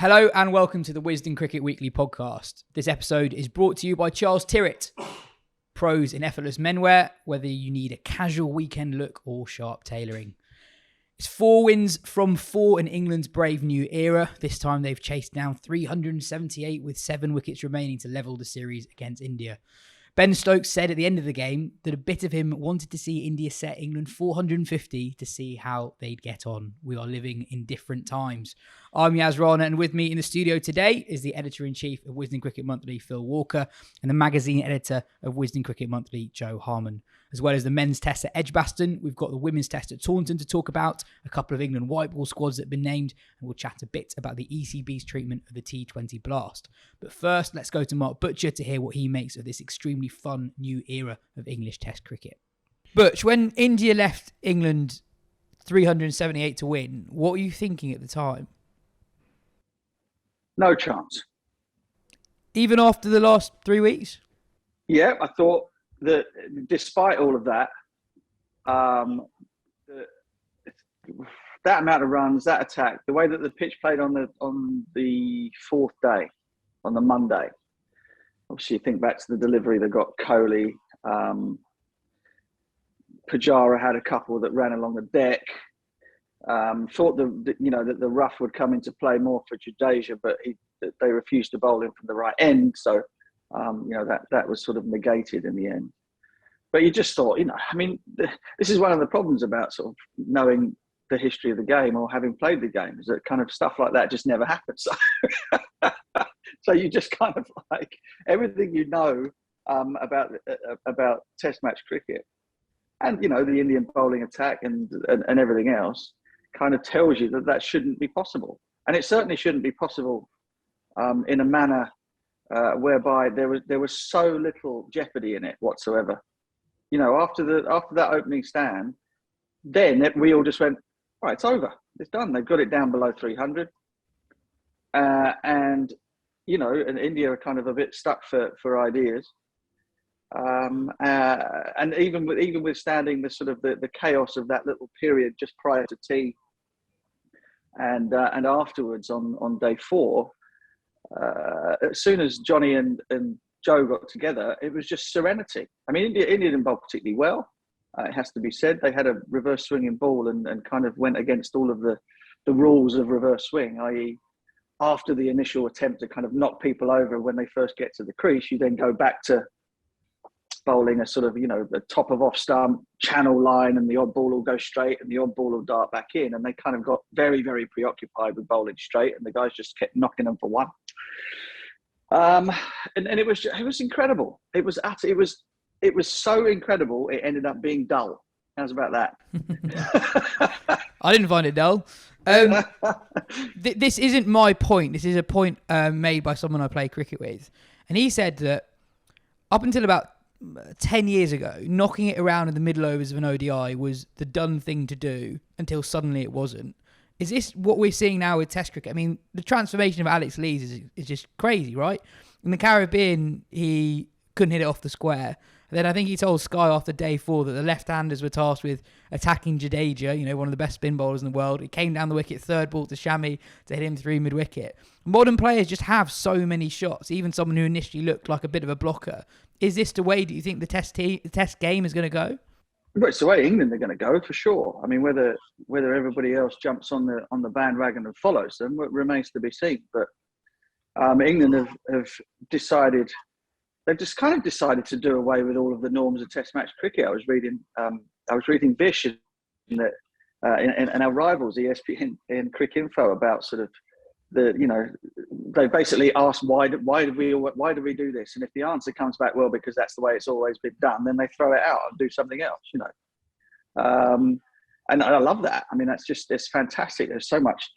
Hello and welcome to the Wisden Cricket Weekly podcast. This episode is brought to you by Charles Tyrwhitt. Pros in effortless menwear, whether you need a casual weekend look or sharp tailoring. It's 4 wins from 4 in England's brave new era. This time they've chased down 378 with 7 wickets remaining to level the series against India. Ben Stokes said at the end of the game that a bit of him wanted to see India set England 450 to see how they'd get on. We are living in different times. I'm Yas Rana, and with me in the studio today is the editor-in-chief of Wisden Cricket Monthly, Phil Walker, and the magazine editor of Wisden Cricket Monthly, Joe Harman. As well as the men's test at Edgbaston, we've got the women's test at Taunton to talk about, a couple of England white ball squads that have been named, and we'll chat a bit about the ECB's treatment of the T20 Blast. But first, let's go to Mark Butcher to hear what he makes of this extremely fun new era of English test cricket. Butch, when India left England 378 to win, what were you thinking at the time? No chance. Even after the last 3 weeks? Yeah, I thought that despite all of that, that amount of runs, that attack, the way that the pitch played on the fourth day, on the Monday. Obviously, you think back to the delivery that got Kohli. Pujara had a couple that ran along the deck. Thought that the rough would come into play more for Jadeja, but they refused to bowl him from the right end. So, that was sort of negated in the end. But you just thought, this is one of the problems about sort of knowing the history of the game or having played the game, is that kind of stuff like that just never happens. So you just kind of like everything about Test match cricket, and the Indian bowling attack and everything else kind of tells you that shouldn't be possible, and it certainly shouldn't be possible in a manner whereby there was so little jeopardy in it whatsoever. After that opening stand, then we all just went, right, it's over, it's done. They've got it down below 300, and India are kind of a bit stuck for ideas. And even withstanding the sort of the chaos of that little period just prior to tea and afterwards on day 4, as soon as Jonny and Joe got together, it was just serenity. I mean, India didn't bowl particularly well. It has to be said. They had a reverse swinging ball and kind of went against all of the rules of reverse swing, i.e. after the initial attempt to kind of knock people over when they first get to the crease, you then go back to bowling a sort of, the top of off stump channel line, and the odd ball will go straight and the odd ball will dart back in. And they kind of got very, very preoccupied with bowling straight, and the guys just kept knocking them for one. And it was incredible. It was so incredible. It ended up being dull. How's about that? I didn't find it dull. This isn't my point. This is a point made by someone I play cricket with. And he said that up until about 10 years ago, knocking it around in the middle overs of an ODI was the done thing to do until suddenly it wasn't. Is this what we're seeing now with Test cricket? I mean, the transformation of Alex Lees is just crazy, right? In the Caribbean, he couldn't hit it off the square. And then I think he told Sky after day 4 that the left-handers were tasked with attacking Jadeja, one of the best spin bowlers in the world. It came down the wicket, third ball to Shami to hit him through mid-wicket. Modern players just have so many shots, even someone who initially looked like a bit of a blocker. Is this the way, do you think, the test game is going to go? Well, it's the way England are going to go, for sure. I mean, whether everybody else jumps on the bandwagon and follows them remains to be seen. But England have decided... They've just kind of decided to do away with all of the norms of Test match cricket. I was reading Vish in our rivals, ESPN and Cricket Info, about sort of they basically asked why do we do this, and if the answer comes back, well, because that's the way it's always been done, then they throw it out and do something else. And I love that. I mean, it's fantastic. There's so much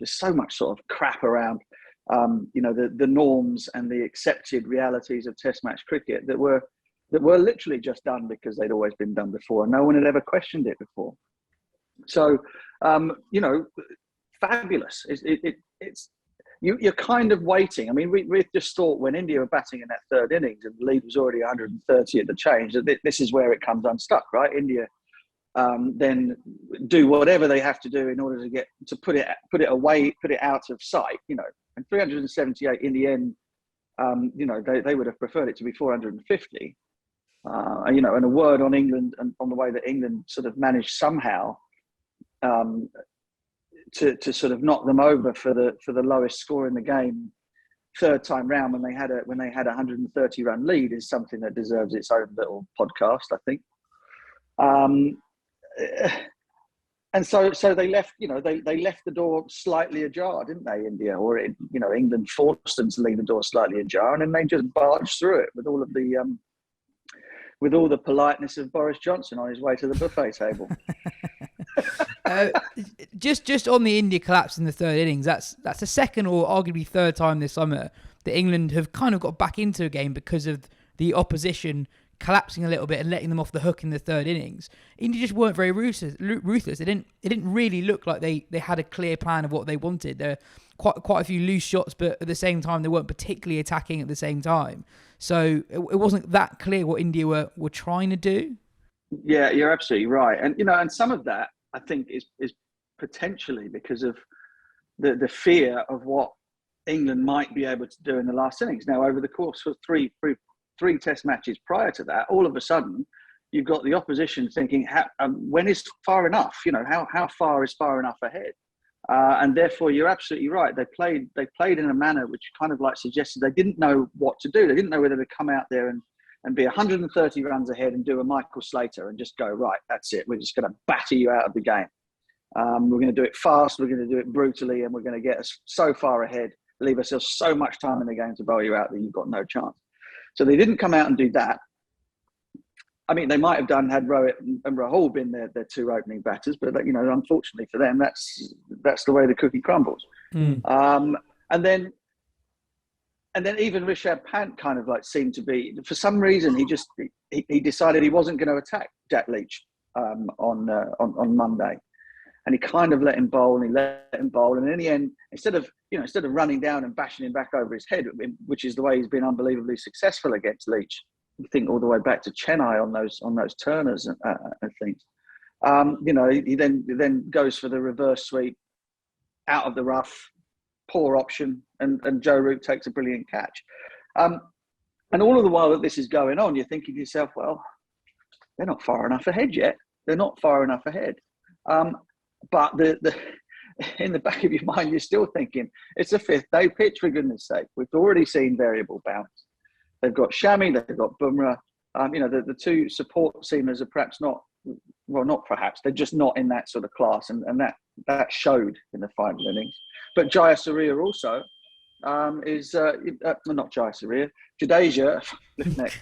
sort of crap around. The norms and the accepted realities of Test match cricket that were literally just done because they'd always been done before, and no one had ever questioned it before. So, fabulous. It's you're kind of waiting. I mean, we just thought when India were batting in that third innings and the lead was already 130 at the change, that this is where it comes unstuck, right? India then do whatever they have to do in order to put it away, put it out of sight. And 378 in the end. They would have preferred it to be 450. And a word on England and on the way that England sort of managed somehow to sort of knock them over for the lowest score in the game third time round when they had a 130-run lead is something that deserves its own little podcast, I think. And so they left, they left the door slightly ajar, didn't they, India? Or England forced them to leave the door slightly ajar, and then they just barged through it with all the politeness of Boris Johnson on his way to the buffet table. Just on the India collapse in the third innings, that's the second or arguably third time this summer that England have kind of got back into a game because of the opposition collapsing a little bit and letting them off the hook in the third innings. India just weren't very ruthless. It didn't really look like they had a clear plan of what they wanted. There were quite a few loose shots, but at the same time they weren't particularly attacking at the same time. So it wasn't that clear what India were trying to do. Yeah, you're absolutely right. And some of that I think is potentially because of the fear of what England might be able to do in the last innings. Now, over the course of three test matches prior to that, all of a sudden you've got the opposition thinking, when is far enough? How far is far enough ahead? And therefore, you're absolutely right. They played in a manner which kind of like suggested they didn't know what to do. They didn't know whether to come out there and be 130 runs ahead and do a Michael Slater and just go, right, that's it. We're just going to batter you out of the game. We're going to do it fast. We're going to do it brutally, and we're going to get us so far ahead, leave ourselves so much time in the game to bowl you out that you've got no chance. So they didn't come out and do that. I mean, they might have done had Rohit and Rahul been their two opening batters, but unfortunately for them, that's the way the cookie crumbles. And then even Rishabh Pant kind of like seemed to be, for some reason, he decided he wasn't going to attack Jack Leach on Monday, and he kind of let him bowl, and and in the end, instead of running down and bashing him back over his head, which is the way he's been unbelievably successful against Leach. You think all the way back to Chennai on those turners and things. He then goes for the reverse sweep out of the rough, poor option, and Joe Root takes a brilliant catch. And all of the while that this is going on, you're thinking to yourself, well, they're not far enough ahead yet. They're not far enough ahead. But in the back of your mind, you're still thinking, it's a fifth day pitch, for goodness sake. We've already seen variable bounce. They've got Shami, they've got Bumrah. The two support seamers are perhaps not perhaps, they're just not in that sort of class. And that showed in the final innings. But Jayasuriya also is not Jayasuriya, Jadeja.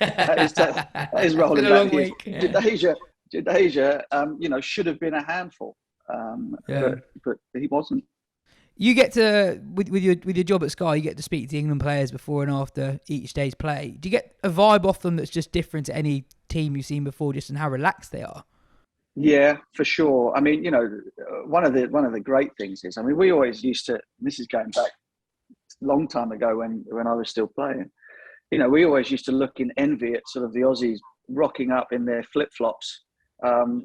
that is rolling back. Jadeja, should have been a handful, but he wasn't. You get to with your job at Sky, you get to speak to the England players before and after each day's play. Do you get a vibe off them that's just different to any team you've seen before, just in how relaxed they are? Yeah, for sure. I mean, one of the great things is, I mean, we always used to. This is going back a long time ago when I was still playing. We always used to look in envy at sort of the Aussies rocking up in their flip flops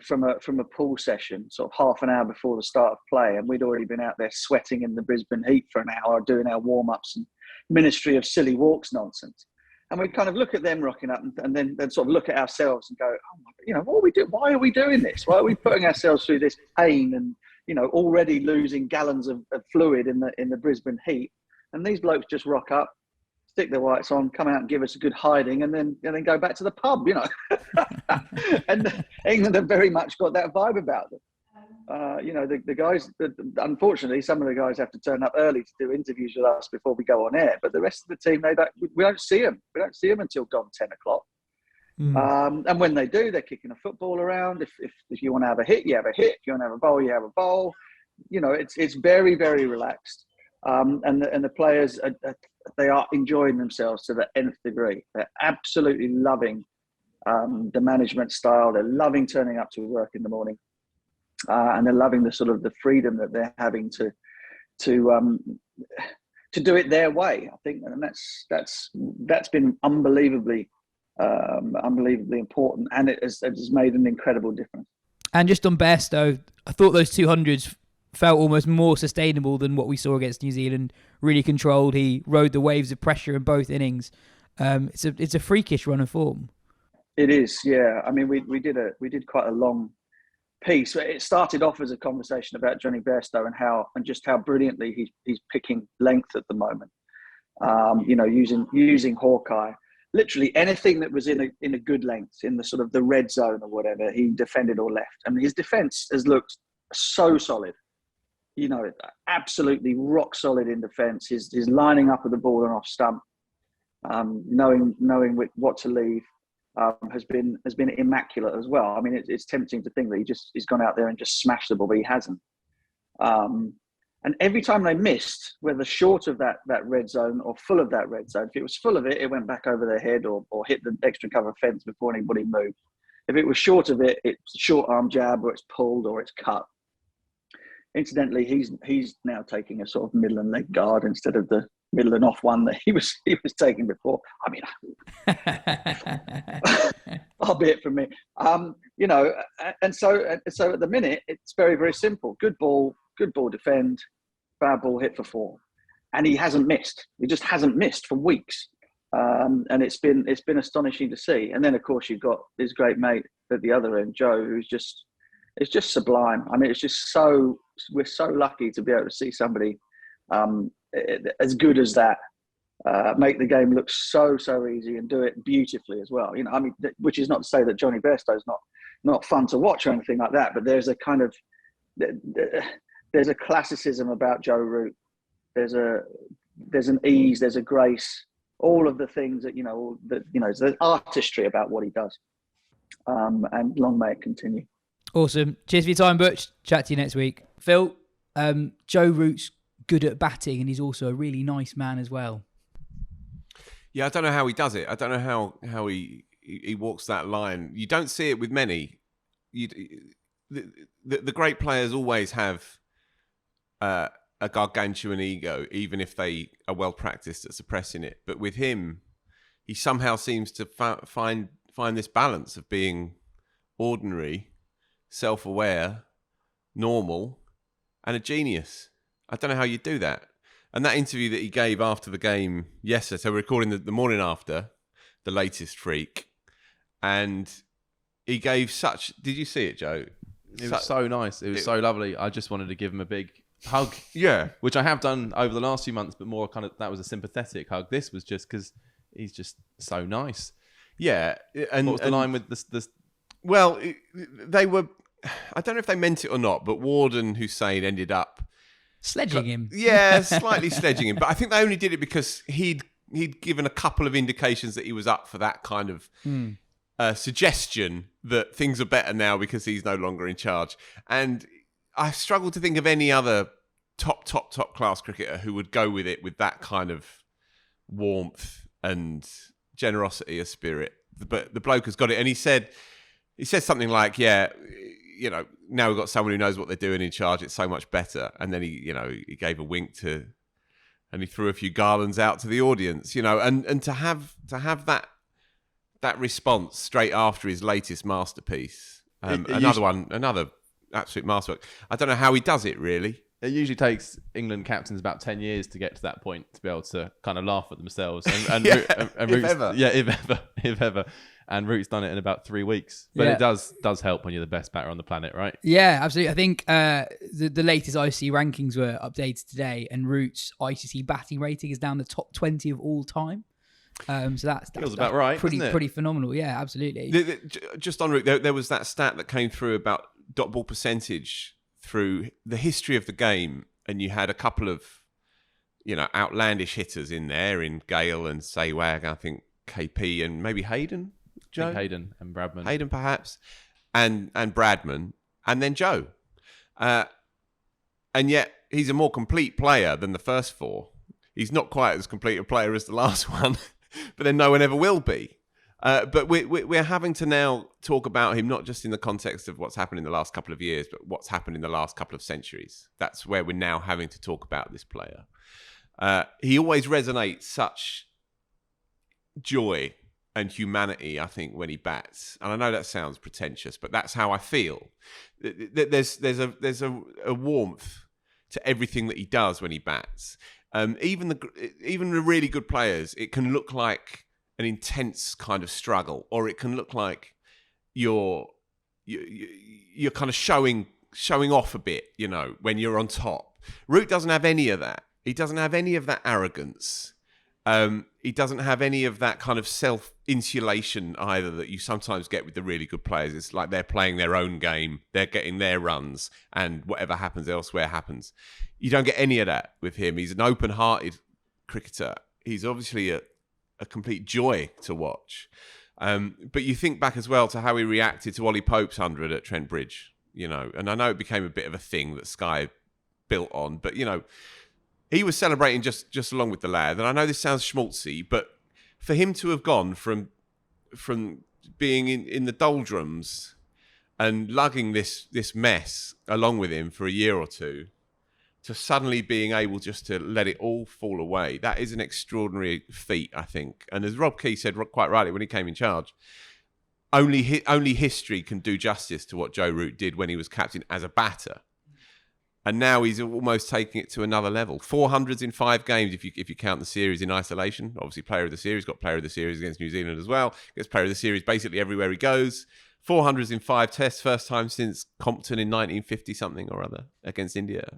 from a pool session, sort of half an hour before the start of play, and we'd already been out there sweating in the Brisbane heat for an hour, doing our warm ups and Ministry of Silly Walks nonsense. And we'd kind of look at them rocking up, and then sort of look at ourselves and go, oh my, what are we doing? Why are we doing this? Why are we putting ourselves through this pain and already losing gallons of fluid in the Brisbane heat? And these blokes just rock up, stick their whites on, come out and give us a good hiding, and then go back to the pub, And England have very much got that vibe about them. The guys, unfortunately, some of the guys have to turn up early to do interviews with us before we go on air. But the rest of the team, we don't see them. We don't see them until gone 10 o'clock. And when they do, they're kicking a football around. If you want to have a hit, you have a hit. If you want to have a bowl, you have a bowl. It's very, very relaxed. And the players, they are enjoying themselves to the nth degree. They're absolutely loving the management style. They're loving turning up to work in the morning. And they're loving the sort of the freedom that they're having to do it their way, I think, and that's been unbelievably important, and it has made an incredible difference. And just on Bairstow, I thought those 200s felt almost more sustainable than what we saw against New Zealand. Really controlled. He rode the waves of pressure in both innings. It's a freakish run of form. It is, yeah. I mean, we did quite a long piece. It started off as a conversation about Jonny Bairstow and just how brilliantly he's picking length at the moment. Using Hawkeye. Literally anything that was in a good length, in the sort of the red zone or whatever, he defended or left. I mean, his defence has looked so solid. Absolutely rock solid in defence. His lining up of the ball and off stump, knowing what to leave, has been immaculate as well. I mean, it's tempting to think that he's gone out there and just smashed the ball, but he hasn't. And every time they missed, whether short of that red zone or full of that red zone, if it was full of it, it went back over their head or hit the extra cover fence before anybody moved. If it was short of it, it's a short arm jab or it's pulled or it's cut. Incidentally, he's now taking a sort of middle and leg guard instead of the middle and off one that he was taking before. I mean, far be it from me. And so at the minute, it's very, very simple. Good ball defend, bad ball hit for 4, and he hasn't missed. He just hasn't missed for weeks, and it's been astonishing to see. And then of course you've got his great mate at the other end, Joe, it's just sublime. I mean, we're so lucky to be able to see somebody as good as that make the game look so easy and do it beautifully as well. I mean, which is not to say that Jonny Bairstow is not fun to watch or anything like that, but there's a kind of there's a classicism about Joe Root. There's an ease, there's a grace, all of the things that there's artistry about what he does. And long may it continue. Awesome. Cheers for your time, Butch. Chat to you next week. Phil, Joe Root's good at batting and he's also a really nice man as well. Yeah, I don't know how he does it. I don't know how he walks that line. You don't see it with many. The great players always have a gargantuan ego, even if they are well practiced at suppressing it. But with him, he somehow seems to find this balance of being ordinary, self-aware, normal, and a genius. I don't know how you do that. And that interview that he gave after the game yesterday, so we're recording the morning after the latest freak, and he gave such... Did you see it, Joe? It was so nice. It was so lovely. I just wanted to give him a big hug. Yeah. Which I have done over the last few months, but more kind of, that was a sympathetic hug. This was just because he's just so nice. Yeah. And what was the line with this? Well, they were... I don't know if they meant it or not, but Ward and Hussain ended up... Sledging him. Yeah, slightly sledging him. But I think they only did it because he'd given a couple of indications that he was up for that kind of suggestion that things are better now because he's no longer in charge. And I struggle to think of any other top class cricketer who would go with it with that kind of warmth and generosity of spirit. But the bloke has got it. And he said something like, yeah, now we've got someone who knows what they're doing in charge. It's so much better. And then he gave a wink and he threw a few garlands out to the audience, and to have that response straight after his latest masterpiece, another absolute masterwork. I don't know how he does it really. It usually takes England captains about 10 years to get to that point to be able to kind of laugh at themselves. And if ever. And Root's done it in about 3 weeks. But it does help when you're the best batter on the planet, right? Yeah, absolutely. I think the latest ICC rankings were updated today, and Root's ICC batting rating is down the top 20 of all time. So that's about right. Pretty phenomenal. Yeah, absolutely. Just on Root, there was that stat that came through about dot ball percentage through the history of the game, and you had a couple of outlandish hitters in there in Gale and Sehwag, I think KP and maybe Hayden. Joe? Hayden and Bradman. Hayden, perhaps, and Bradman, and then Joe. And yet, he's a more complete player than the first 4. He's not quite as complete a player as the last one, but then no one ever will be. But we're having to now talk about him not just in the context of what's happened in the last couple of years, but what's happened in the last couple of centuries. That's where we're now having to talk about this player. He always resonates such joy and humanity, I think, when he bats. And I know that sounds pretentious, but that's how I feel. There's a warmth to everything that he does when he bats. Even the really good players, it can look like an intense kind of struggle, or it can look like you're kind of showing off a bit, when you're on top. Root doesn't have any of that. He doesn't have any of that arrogance. He doesn't have any of that kind of self-insulation either that you sometimes get with the really good players. It's like they're playing their own game, they're getting their runs, and whatever happens elsewhere happens. You don't get any of that with him. He's an open-hearted cricketer. He's obviously a complete joy to watch. But you think back as well to how he reacted to Ollie Pope's 100 at Trent Bridge, and I know it became a bit of a thing that Sky built on, but, he was celebrating just along with the lad. And I know this sounds schmaltzy, but for him to have gone from being in the doldrums and lugging this mess along with him for a year or two to suddenly being able just to let it all fall away, that is an extraordinary feat, I think. And as Rob Key said quite rightly when he came in charge, only history can do justice to what Joe Root did when he was captain as a batter. And now he's almost taking it to another level. 400s in 5 games if you count the series in isolation. Obviously, player of the series, got player of the series against New Zealand as well. Gets player of the series basically everywhere he goes. 400s in 5 tests, first time since Compton in 1950-something or other against India.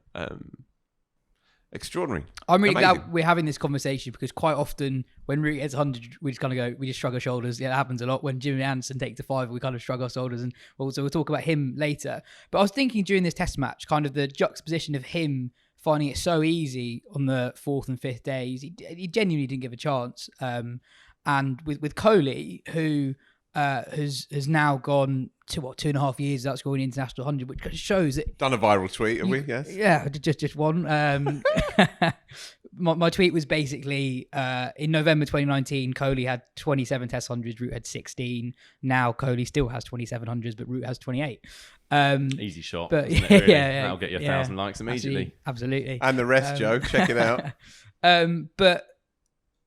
Extraordinary. I'm really glad we're having this conversation because quite often when Root gets 100, we just shrug our shoulders. Yeah, that happens a lot. When Jimmy Anderson takes a 5, we kind of shrug our shoulders, and also we'll talk about him later. But I was thinking during this test match, kind of the juxtaposition of him finding it so easy on the 4th and 5th days. He genuinely didn't give a chance. And with Kohli, who has now gone to 2.5 years without scoring international 100, which shows that done a viral tweet, have we? Yes. Yeah, just one. My tweet was basically in November 2019, Kohli had 27 Test 100s, Root had 16. Now Kohli still has 27 hundreds, but Root has 28. Easy shot, but isn't it, really? yeah, that'll get you 1,000 likes immediately. Absolutely. And the rest, Joe, check it out. But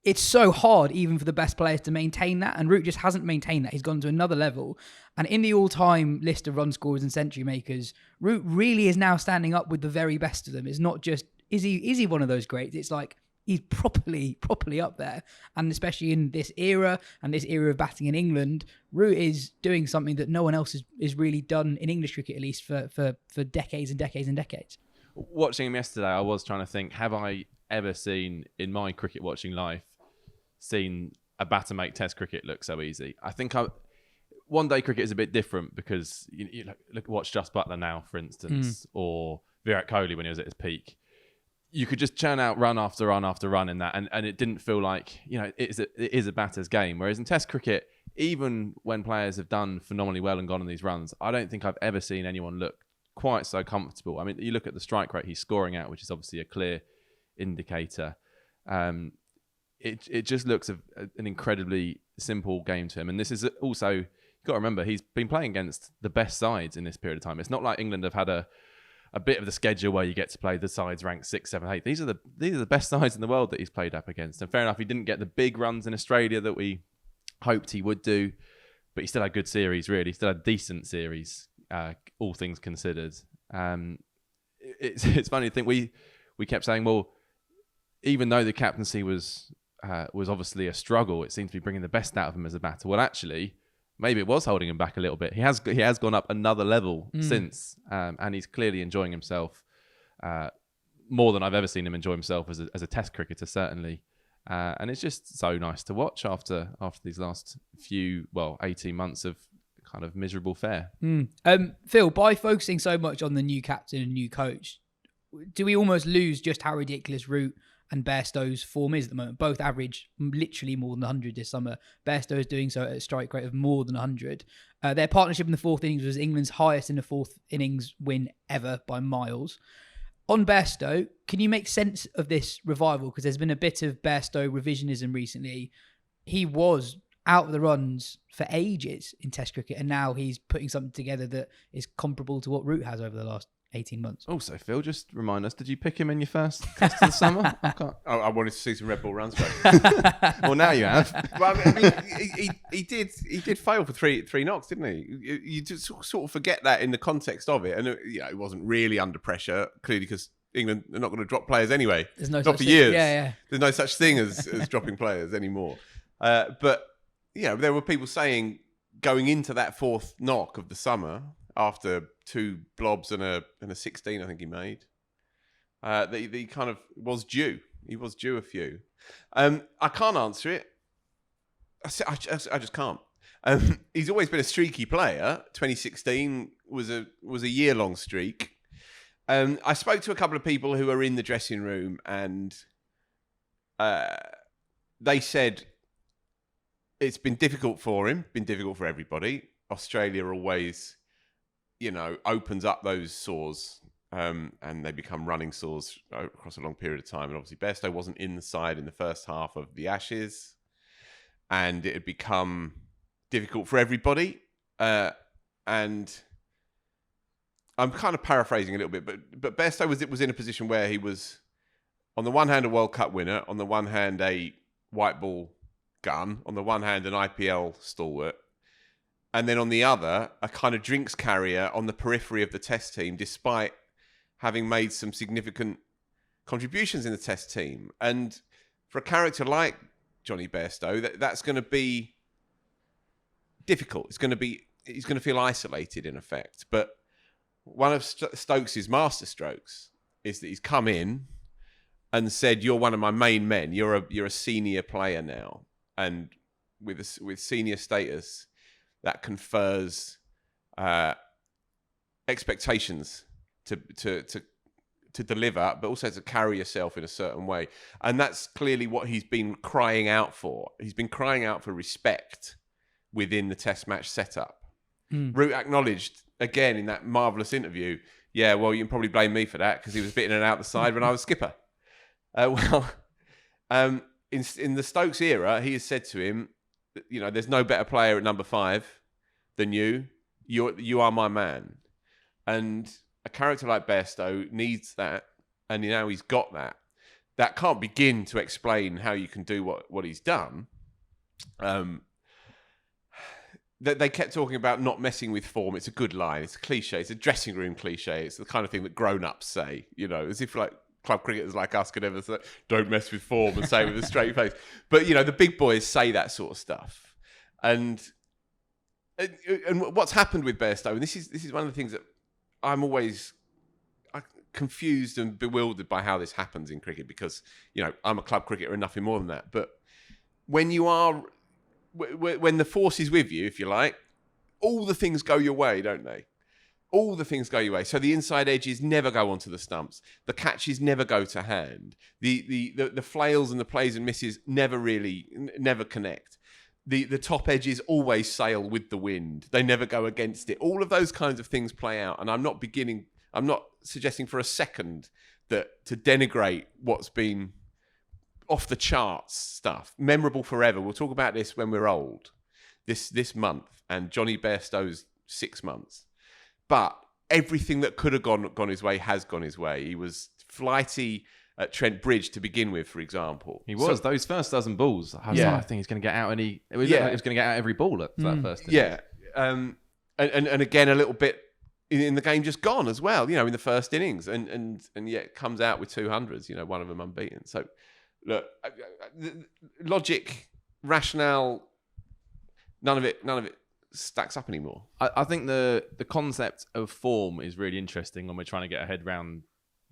it's so hard even for the best players to maintain that, and Root just hasn't maintained that. He's gone to another level, and in the all-time list of run scorers and century makers, Root really is now standing up with the very best of them. It's not just is he one of those greats? It's like he's properly up there, and especially in this era and this era of batting in England, Root is doing something that no one else is really done in English cricket, at least for decades and decades and decades. Watching him yesterday, I was trying to think: have I ever seen in my cricket watching life seen a batter make Test cricket look so easy? I think one day cricket is a bit different because you watch Just Butler now, for instance, or Virat Kohli when he was at his peak. You could just churn out run after run after run in that, and it didn't feel like it is a batter's game. Whereas in Test cricket, even when players have done phenomenally well and gone on these runs, I don't think I've ever seen anyone look quite so comfortable. I mean, you look at the strike rate he's scoring at, which is obviously a clear indicator. It just looks an incredibly simple game to him. And this is also, you've got to remember, he's been playing against the best sides in this period of time. It's not like England have had a bit of the schedule where you get to play the sides ranked 6, 7, 8. These are the best sides in the world that he's played up against. And fair enough, he didn't get the big runs in Australia that we hoped he would do, but he still had good series, really. He still had decent series, all things considered. It's funny to think we kept saying, well, even though the captaincy was obviously a struggle, it seemed to be bringing the best out of him as a batter. Well, actually, maybe it was holding him back a little bit. He has gone up another level since, and he's clearly enjoying himself more than I've ever seen him enjoy himself as a Test cricketer, certainly. And it's just so nice to watch after these last 18 months of kind of miserable fare. Phil, by focusing so much on the new captain and new coach, do we almost lose just how ridiculous Root and Bairstow's form is at the moment? Both average literally more than 100 this summer. Bairstow is doing so at a strike rate of more than 100. Their partnership in the 4th innings was England's highest in the 4th innings win ever by miles. On Bairstow, can you make sense of this revival? Because there's been a bit of Bairstow revisionism recently. He was out of the runs for ages in Test cricket, and now he's putting something together that is comparable to what Root has over the last 18 months. Also, Phil, just remind us, did you pick him in your first test of the summer? I can't. I wanted to see some red ball runs. Well, now you have. Well, I mean, he did fail for three knocks, didn't he? You just sort of forget that in the context of it, and it wasn't really under pressure, clearly because England are not going to drop players anyway. There's no not such for thing. years. Yeah. There's no such thing as dropping players anymore. But there were people saying going into that fourth knock of the summer after 2 blobs and a 16, I think he made, that he kind of was due. He was due a few. I can't answer it. I just can't. He's always been a streaky player. 2016 was a year-long streak. I spoke to a couple of people who were in the dressing room, and they said it's been difficult for him, been difficult for everybody. Australia always, opens up those sores, and they become running sores across a long period of time. And obviously, Bairstow wasn't in the side in the first half of the Ashes, and it had become difficult for everybody. And I'm kind of paraphrasing a little bit, but Bairstow was in a position where he was, on the one hand, a World Cup winner, on the one hand, a white ball gun, on the one hand, an IPL stalwart, and then on the other, a kind of drinks carrier on the periphery of the Test team, despite having made some significant contributions in the Test team. And for a character like Jonny Bairstow, that's going to be difficult. He's going to feel isolated in effect. But one of Stokes' masterstrokes is that he's come in and said, "You're one of my main men. You're a senior player now, and with senior status, that confers expectations to deliver, but also to carry yourself in a certain way." And that's clearly what he's been crying out for. He's been crying out for respect within the Test match setup. Root acknowledged again in that marvellous interview, "Yeah, well, you can probably blame me for that because he was bitten and out the side when I was skipper." In the Stokes era, he has said to him, "There's no better player at number 5 than you. You are my man." And a character like Bairstow needs that, and now he's got that. That can't begin to explain how you can do what he's done. They kept talking about not messing with form. It's a good line. It's a cliche. It's a dressing room cliche. It's the kind of thing that grown-ups say, as if like club cricketers like us could ever say, "Don't mess with form," and say it with a straight face. But, the big boys say that sort of stuff. And what's happened with Bairstow, and this is one of the things that I'm always confused and bewildered by how this happens in cricket, because, I'm a club cricketer and nothing more than that. But when the force is with you, if you like, all the things go your way, don't they? All the things go your way. So the inside edges never go onto the stumps. The catches never go to hand. The flails and the plays and misses never connect. The top edges always sail with the wind. They never go against it. All of those kinds of things play out. And I'm not suggesting for a second that to denigrate what's been off the charts stuff, memorable forever. We'll talk about this when we're old, this month, and Jonny Bairstow's 6 months. But everything that could have gone his way has gone his way. He was flighty at Trent Bridge to begin with, for example. He was. Those first dozen balls, I think he's going to get out, and he was going to get out every ball at that first. Yeah. And again, a little bit in the game just gone as well, in the first innings, and yet comes out with 200s, one of them unbeaten. So, look, logic, rationale, none of it stacks up anymore. I think the concept of form is really interesting when we're trying to get our head around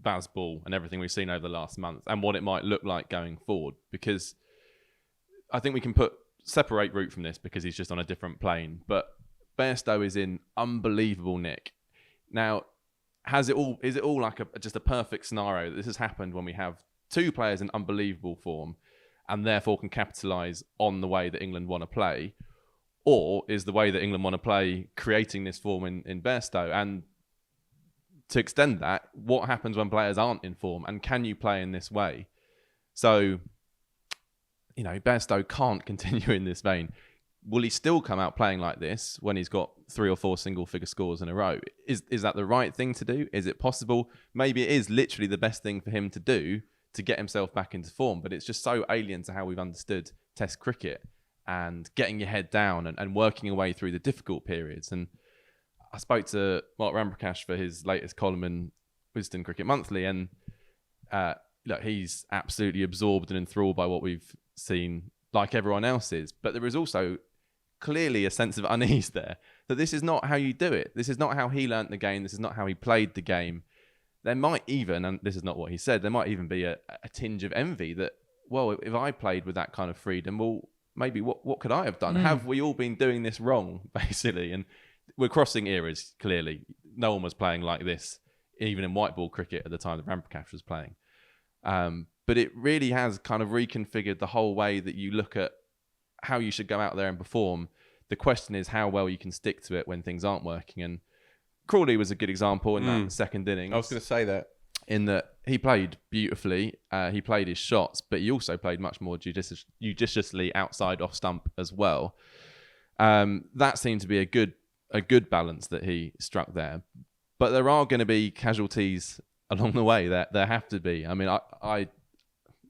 BazBall and everything we've seen over the last month and what it might look like going forward, because I think we can separate Root from this because he's just on a different plane, but Bairstow is in unbelievable nick. Now, is it all like just a perfect scenario that this has happened when we have 2 players in unbelievable form and therefore can capitalise on the way that England want to play? Or is the way that England want to play creating this form in Bairstow? And to extend that, what happens when players aren't in form? And can you play in this way? So, Bairstow can't continue in this vein. will he still come out playing like this when he's got 3 or 4 single-figure scores in a row? Is that the right thing to do? Is it possible? Maybe it is literally the best thing for him to do to get himself back into form, but it's just so alien to how we've understood Test cricket and getting your head down and working your way through the difficult periods. And I spoke to Mark Ramprakash for his latest column in Wisden Cricket Monthly, and look, he's absolutely absorbed and enthralled by what we've seen, like everyone else is. But there is also clearly a sense of unease there, that this is not how you do it. This is not how he learnt the game. This is not how he played the game. There might even, and this is not what he said, there might even be a tinge of envy that, well, if I played with that kind of freedom, well, maybe what could I have done? Have we all been doing this wrong, basically? And we're crossing eras, clearly. No one was playing like this, even in white ball cricket at the time that Ramprakash was playing. But it really has kind of reconfigured the whole way that you look at how you should go out there and perform. The question is how well you can stick to it when things aren't working. And Crawley was a good example in that second innings. I was going to say that. In that he played beautifully, he played his shots, but he also played much more judiciously outside off stump as well. That seemed to be a good balance that he struck there. But there are going to be casualties along the way. There have to be. I mean, I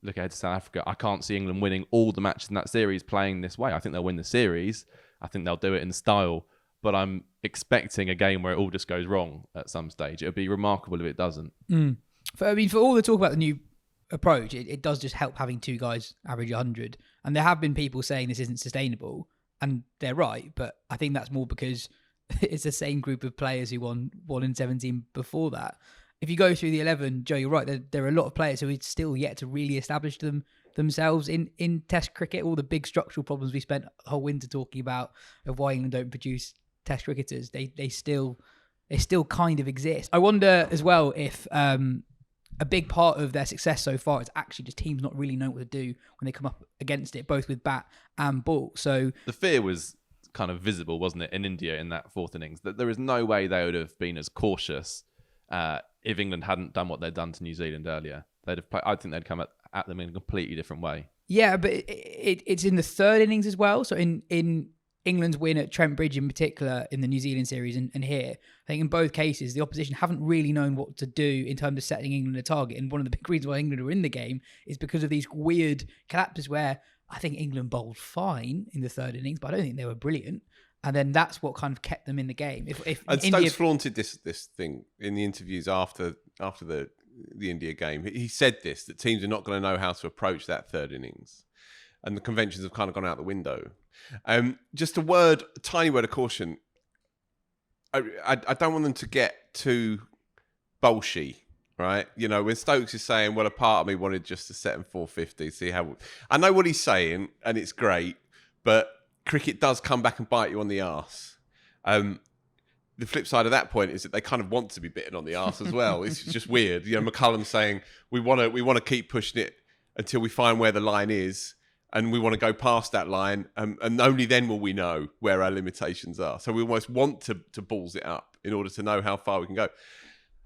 look ahead to South Africa. I can't see England winning all the matches in that series playing this way. I think they'll win the series. I think they'll do it in style. But I'm expecting a game where it all just goes wrong at some stage. It would be remarkable if it doesn't. For all the talk about the new approach, it does just help having 2 guys average 100. And there have been people saying this isn't sustainable. And they're right. But I think that's more because it's the same group of players who won 1 in 17 before that. If you go through the 11, Joe, you're right. There are a lot of players who are still yet to really establish themselves in Test cricket. All the big structural problems we spent a whole winter talking about of why England don't produce Test cricketers, they still kind of exist. I wonder as well if a big part of their success so far is actually just teams not really knowing what to do when they come up against it, both with bat and ball. So the fear was kind of visible, wasn't it, in India in that 4th innings, that there is no way they would have been as cautious if England hadn't done what they'd done to New Zealand earlier. They'd have I think they'd come at them in a completely different way. Yeah, but it's in the 3rd innings as well. So in England's win at Trent Bridge in particular, in the New Zealand series and here, I think in both cases, the opposition haven't really known what to do in terms of setting England a target. And one of the big reasons why England are in the game is because of these weird collapses where I think England bowled fine in the 3rd innings, but I don't think they were brilliant. And then that's what kind of kept them in the game. And Stokes flaunted this thing in the interviews after the India game. He said this, that teams are not going to know how to approach that 3rd innings. And the conventions have kind of gone out the window. Just a tiny word of caution. I don't want them to get too bolshy, right? You know, when Stokes is saying, well, a part of me wanted just to set them 450, see how... I know what he's saying, and it's great, but cricket does come back and bite you on the arse. The flip side of that point is that they kind of want to be bitten on the arse as well. It's just weird. You know, McCullum saying, we want to keep pushing it until we find where the line is, and we want to go past that line, and only then will we know where our limitations are. So we almost want to balls it up in order to know how far we can go.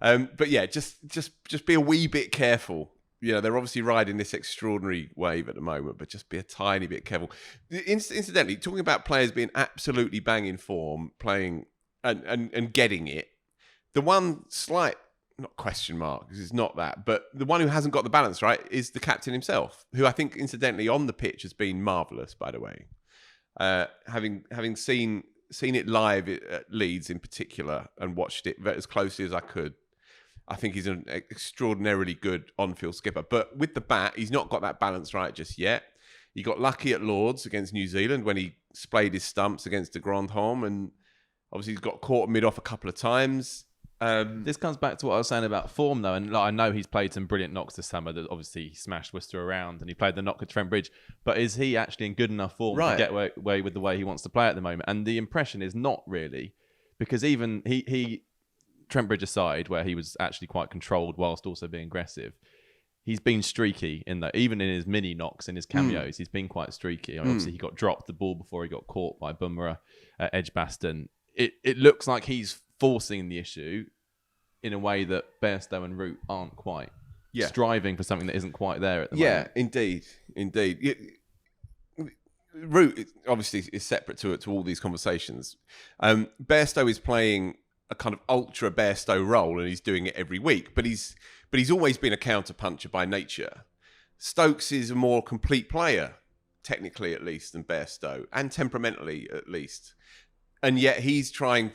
But yeah, just be a wee bit careful. You know, they're obviously riding this extraordinary wave at the moment, but just be a tiny bit careful. Incidentally, talking about players being absolutely banging form, playing and getting it, the one slight, not question mark, because it's not that, but the one who hasn't got the balance right is the captain himself, who I think, incidentally, on the pitch has been marvellous, by the way. Having seen it live at Leeds in particular and watched it as closely as I could, I think he's an extraordinarily good on-field skipper. But with the bat, he's not got that balance right just yet. He got lucky at Lords against New Zealand when he splayed his stumps against the Grand Home, and obviously he's got caught mid-off a couple of times. This comes back to what I was saying about form, though, and I know he's played some brilliant knocks this summer. That obviously he smashed Worcester around, and he played the knock at Trent Bridge. But is he actually in good enough form to get away with the way he wants to play at the moment? And the impression is not really, because even he Trent Bridge aside, where he was actually quite controlled whilst also being aggressive, he's been streaky in that. Even in his mini knocks, in his cameos, he's been quite streaky. Obviously, he got dropped the ball before he got caught by Bumrah at Edgbaston. It looks like he's forcing the issue in a way that Bairstow and Root aren't quite. Striving for something that isn't quite there at the moment. Yeah, indeed. route obviously is separate to all these conversations. Bairstow is playing a kind of ultra Bairstow role, and he's doing it every week. But he's always been a counter puncher by nature. Stokes is a more complete player, technically at least, than Bairstow, and temperamentally at least. And yet he's playing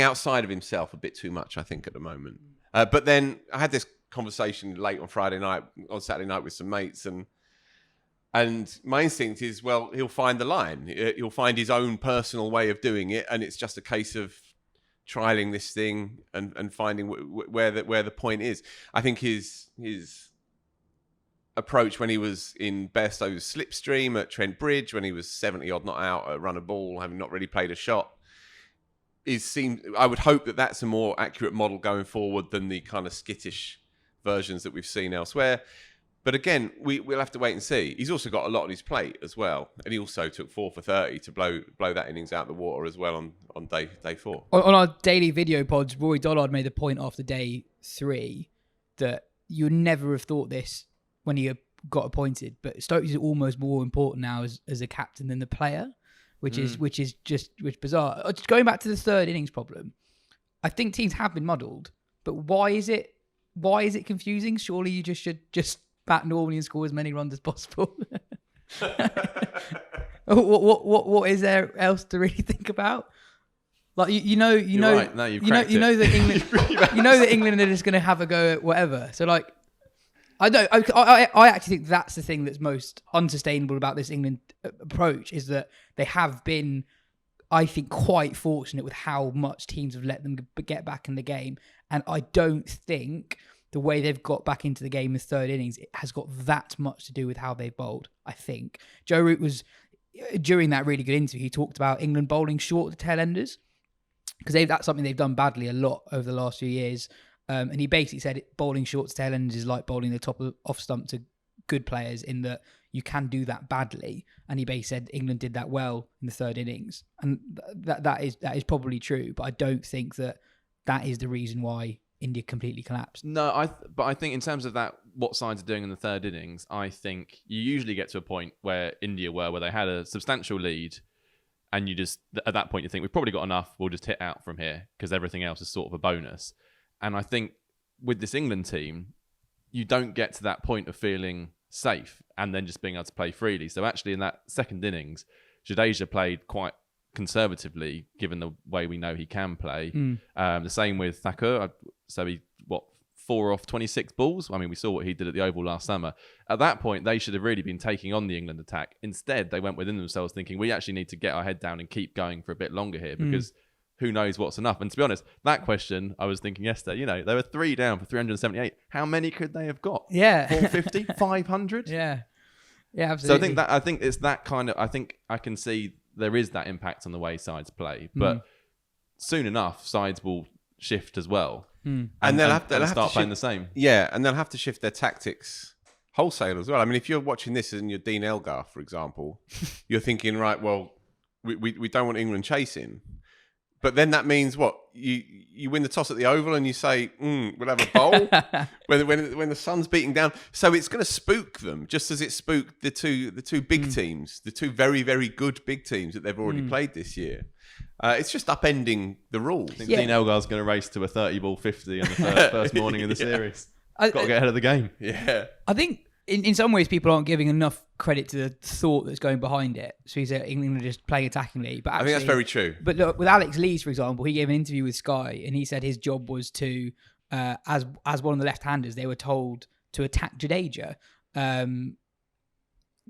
outside of himself a bit too much, I think, at the moment. But then I had this conversation late on Saturday night with some mates, and my instinct is, well, he'll find the line. He'll find his own personal way of doing it, and it's just a case of trialing this thing and finding where the point is. I think his approach when he was in Bairstow's slipstream at Trent Bridge, when he was 70 odd not out at run a ball, having not really played a shot, I would hope that that's a more accurate model going forward than the kind of skittish versions that we've seen elsewhere. But again, we'll have to wait and see. He's also got a lot on his plate as well, and he also took 4 for 30 to blow that innings out the water as well on day 4. On our daily video pods, Rory Dollard made the point after day 3 that you would never have thought this when he got appointed, but Stokes is almost more important now as a captain than the player, which is bizarre. Just going back to the third innings problem, I think teams have been muddled, but why is it confusing? Surely you should bat normally and score as many runs as possible. What is there else to really think about? Like you know right. No, you know that England are just going to have a go at whatever. So like, I actually think that's the thing that's most unsustainable about this England approach, is that they have been, I think, quite fortunate with how much teams have let them get back in the game, and I don't think the way they've got back into the game in the third innings, it has got that much to do with how they've bowled, I think. Joe Root was, during that really good interview, he talked about England bowling short to tail enders, because that's something they've done badly a lot over the last few years. And he basically said bowling short to tail enders is like bowling the top of off stump to good players, in that you can do that badly. And he basically said England did that well in the third innings. And that is probably true, but I don't think that is the reason why India completely collapsed. No, but I think in terms of that, what sides are doing in the third innings, I think you usually get to a point where India were, where they had a substantial lead, and you just, at that point, you think, we've probably got enough, we'll just hit out from here, because everything else is sort of a bonus. And I think with this England team, you don't get to that point of feeling safe and then just being able to play freely. So actually in that second innings, Jadeja played quite conservatively, given the way we know he can play. The same with Thakur. So he, 4 off 26 balls? I mean, we saw what he did at the Oval last summer. At that point, they should have really been taking on the England attack. Instead, they went within themselves thinking, we actually need to get our head down and keep going for a bit longer here, because who knows what's enough. And to be honest, that question, I was thinking yesterday, they were 3 down for 378. How many could they have got? Yeah. 450? 500? Yeah. Yeah, absolutely. So I think it's that kind of, I think I can see there is that impact on the way sides play, but soon enough, sides will shift as well. And they'll have to start playing the same. Yeah, and they'll have to shift their tactics wholesale as well. I mean, if you're watching this and you're Dean Elgar, for example, you're thinking, right, well, we don't want England chasing. But then that means what? You win the toss at the Oval and you say, we'll have a bowl when the sun's beating down. So it's going to spook them, just as it spooked the two big teams, the two very, very good big teams that they've already played this year. It's just upending the rules. I think Dean Elgar's going to race to a 30-ball 50 on the first morning of the series. Got to get ahead of the game. Yeah. I think in some ways people aren't giving enough credit to the thought that's going behind it. So he said England are just playing attackingly. But actually, I think that's very true. But look, with Alex Lees, for example, he gave an interview with Sky and he said his job was to, as one of the left-handers, they were told to attack Jadeja in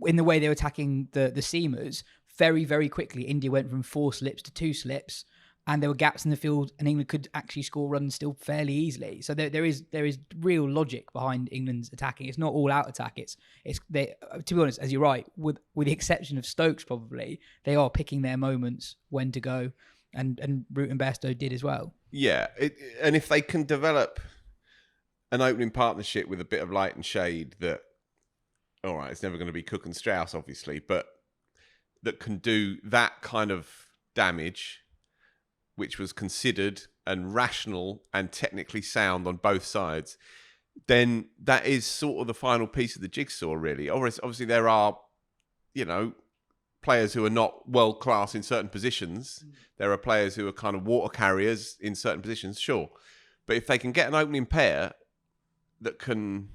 the way they were attacking the seamers. Very, very quickly, India went from 4 slips to 2 slips, and there were gaps in the field, and England could actually score runs still fairly easily. So there is real logic behind England's attacking. It's not all out attack. It's they, to be honest, as you're right, with the exception of Stokes, probably they are picking their moments when to go, and Root and Bairstow did as well. Yeah, and if they can develop an opening partnership with a bit of light and shade, that, all right, it's never going to be Cook and Strauss, obviously, but that can do that kind of damage, which was considered and rational and technically sound on both sides, then that is sort of the final piece of the jigsaw, really. Obviously, there are players who are not world class in certain positions. There are players who are kind of water carriers in certain positions, sure. But if they can get an opening pair that can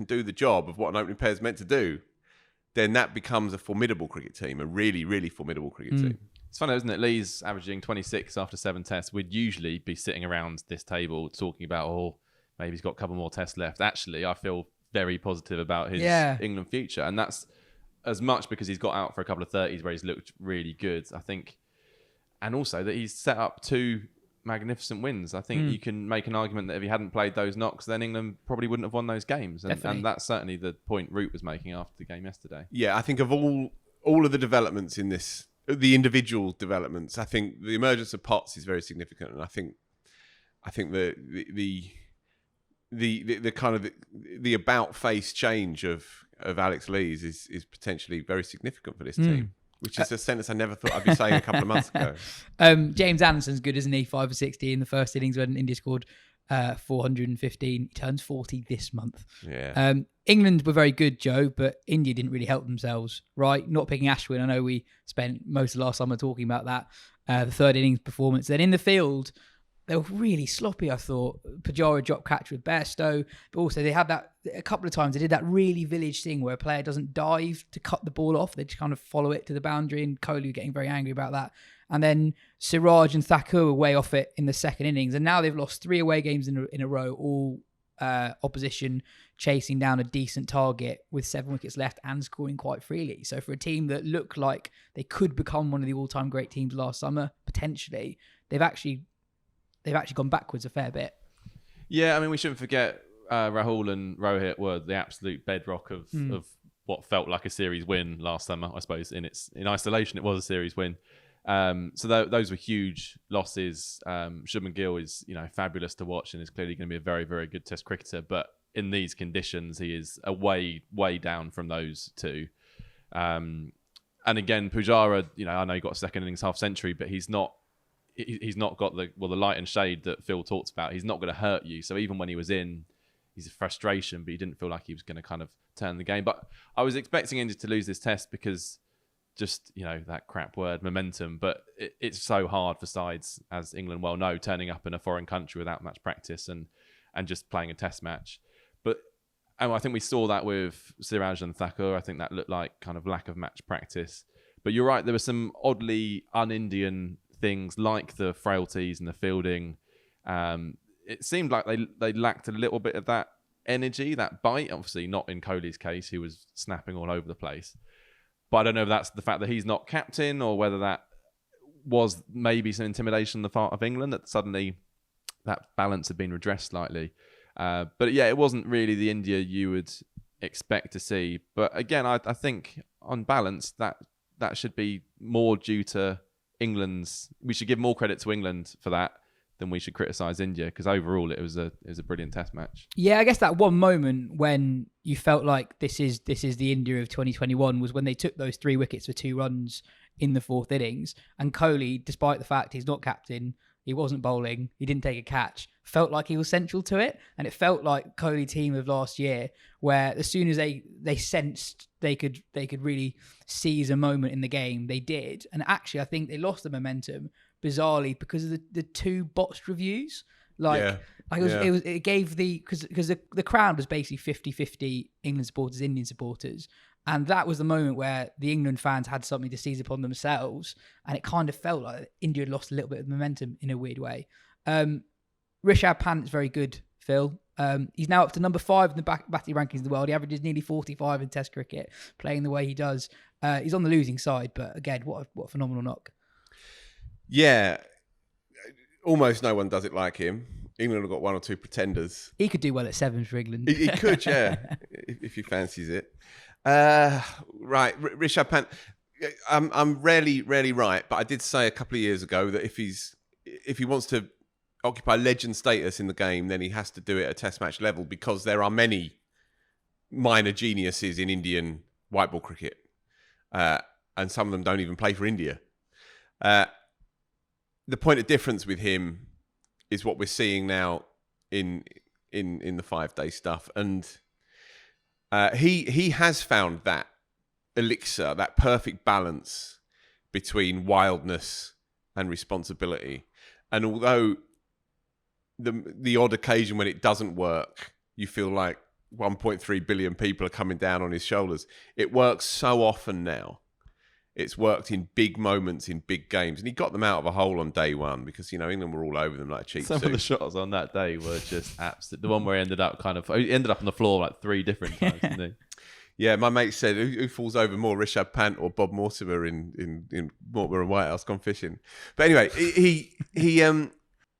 do the job of what an opening pair is meant to do, then that becomes a formidable cricket team, a really, really formidable cricket team. It's funny, isn't it? Lee's averaging 26 after 7 tests. We'd usually be sitting around this table talking about, maybe he's got a couple more tests left. Actually, I feel very positive about his England future. And that's as much because he's got out for a couple of 30s where he's looked really good, I think. And also that he's set up 2 magnificent wins. I think you can make an argument that if he hadn't played those knocks, then England probably wouldn't have won those games. And that's certainly the point Root was making after the game yesterday. Yeah, I think of all of the developments in this, the individual developments, I think the emergence of Potts is very significant. And I think the kind of the about face change of Alex Lees is potentially very significant for this team, which is a sentence I never thought I'd be saying a couple of months ago. James Anderson's good, isn't he? 5 for 60 in the first innings when India scored 415. He turns 40 this month. Yeah. England were very good, Joe, but India didn't really help themselves, right? Not picking Ashwin. I know we spent most of last summer talking about that, the third innings performance. Then in the field, they were really sloppy, I thought. Pujara dropped catch with Bairstow, but also they had that a couple of times. They did that really village thing where a player doesn't dive to cut the ball off. They just kind of follow it to the boundary, and Kohli getting very angry about that. And then Siraj and Thakur were way off it in the second innings. And now they've lost 3 away games in a row, all opposition chasing down a decent target with 7 wickets left and scoring quite freely. So for a team that looked like they could become one of the all-time great teams last summer, potentially, they've actually gone backwards a fair bit. Yeah, I mean, we shouldn't forget Rahul and Rohit were the absolute bedrock of what felt like a series win last summer. I suppose in isolation, it was a series win. So those were huge losses. Shubman Gill is fabulous to watch and is clearly going to be a very, very good Test cricketer. But in these conditions, he is way down from those 2. And again, Pujara, I know he got a second innings half century, but he's not got the light and shade that Phil talked about. He's not going to hurt you. So even when he was in, he's a frustration, but he didn't feel like he was going to kind of turn the game. But I was expecting India to lose this test because just, that crap word, momentum. But it's so hard for sides, as England well know, turning up in a foreign country without much practice and just playing a test match. But I think we saw that with Siraj and Thakur. I think that looked like kind of lack of match practice. But you're right, there were some oddly un-Indian things like the frailties and the fielding. It seemed like they lacked a little bit of that energy, that bite. Obviously not in Kohli's case, who was snapping all over the place. But I don't know if that's the fact that he's not captain or whether that was maybe some intimidation on the part of England, that suddenly that balance had been redressed slightly. But yeah, it wasn't really the India you would expect to see. But again, I think on balance, that should be more due to England's. We should give more credit to England for that than we should criticise India, because overall it was a brilliant Test match. Yeah, I guess that one moment when you felt like this is the India of 2021 was when they took those 3 wickets for 2 runs in the 4th innings, and Kohli, despite the fact he's not captain, he wasn't bowling, he didn't take a catch, felt like he was central to it. And it felt like Kohli team of last year, where as soon as they sensed they could really seize a moment in the game, they did. And actually, I think they lost the momentum bizarrely because of the 2 botched reviews. It gave because the crowd was basically 50-50 England supporters, Indian supporters. And that was the moment where the England fans had something to seize upon themselves. And it kind of felt like India had lost a little bit of momentum in a weird way. Rishabh Pant is very good, Phil. He's now up to number 5 in the batting rankings in the world. He averages nearly 45 in Test cricket, playing the way he does. He's on the losing side, but again, what a phenomenal knock. Yeah, almost no one does it like him. England have got 1 or 2 pretenders. He could do well at 7 for England. He could, yeah, if he fancies it. Right, Rishabh Pant. I'm rarely right, but I did say a couple of years ago that if he wants to occupy legend status in the game, then he has to do it at Test match level, because there are many minor geniuses in Indian white ball cricket, and some of them don't even play for India. The point of difference with him is what we're seeing now in the 5-day stuff, and he has found that elixir, that perfect balance between wildness and responsibility. And although the odd occasion when it doesn't work, you feel like 1.3 billion people are coming down on his shoulders, it works so often now. It's worked in big moments, in big games. And he got them out of a hole on day one because, England were all over them like a cheap Some suit. of the shots on that day were just absolute. The one where he ended up on the floor like 3 different times, didn't he? Yeah, my mate said, who falls over more, Rishabh Pant or Bob Mortimer in Mortimer and Whitehouse Gone Fishing? But anyway, he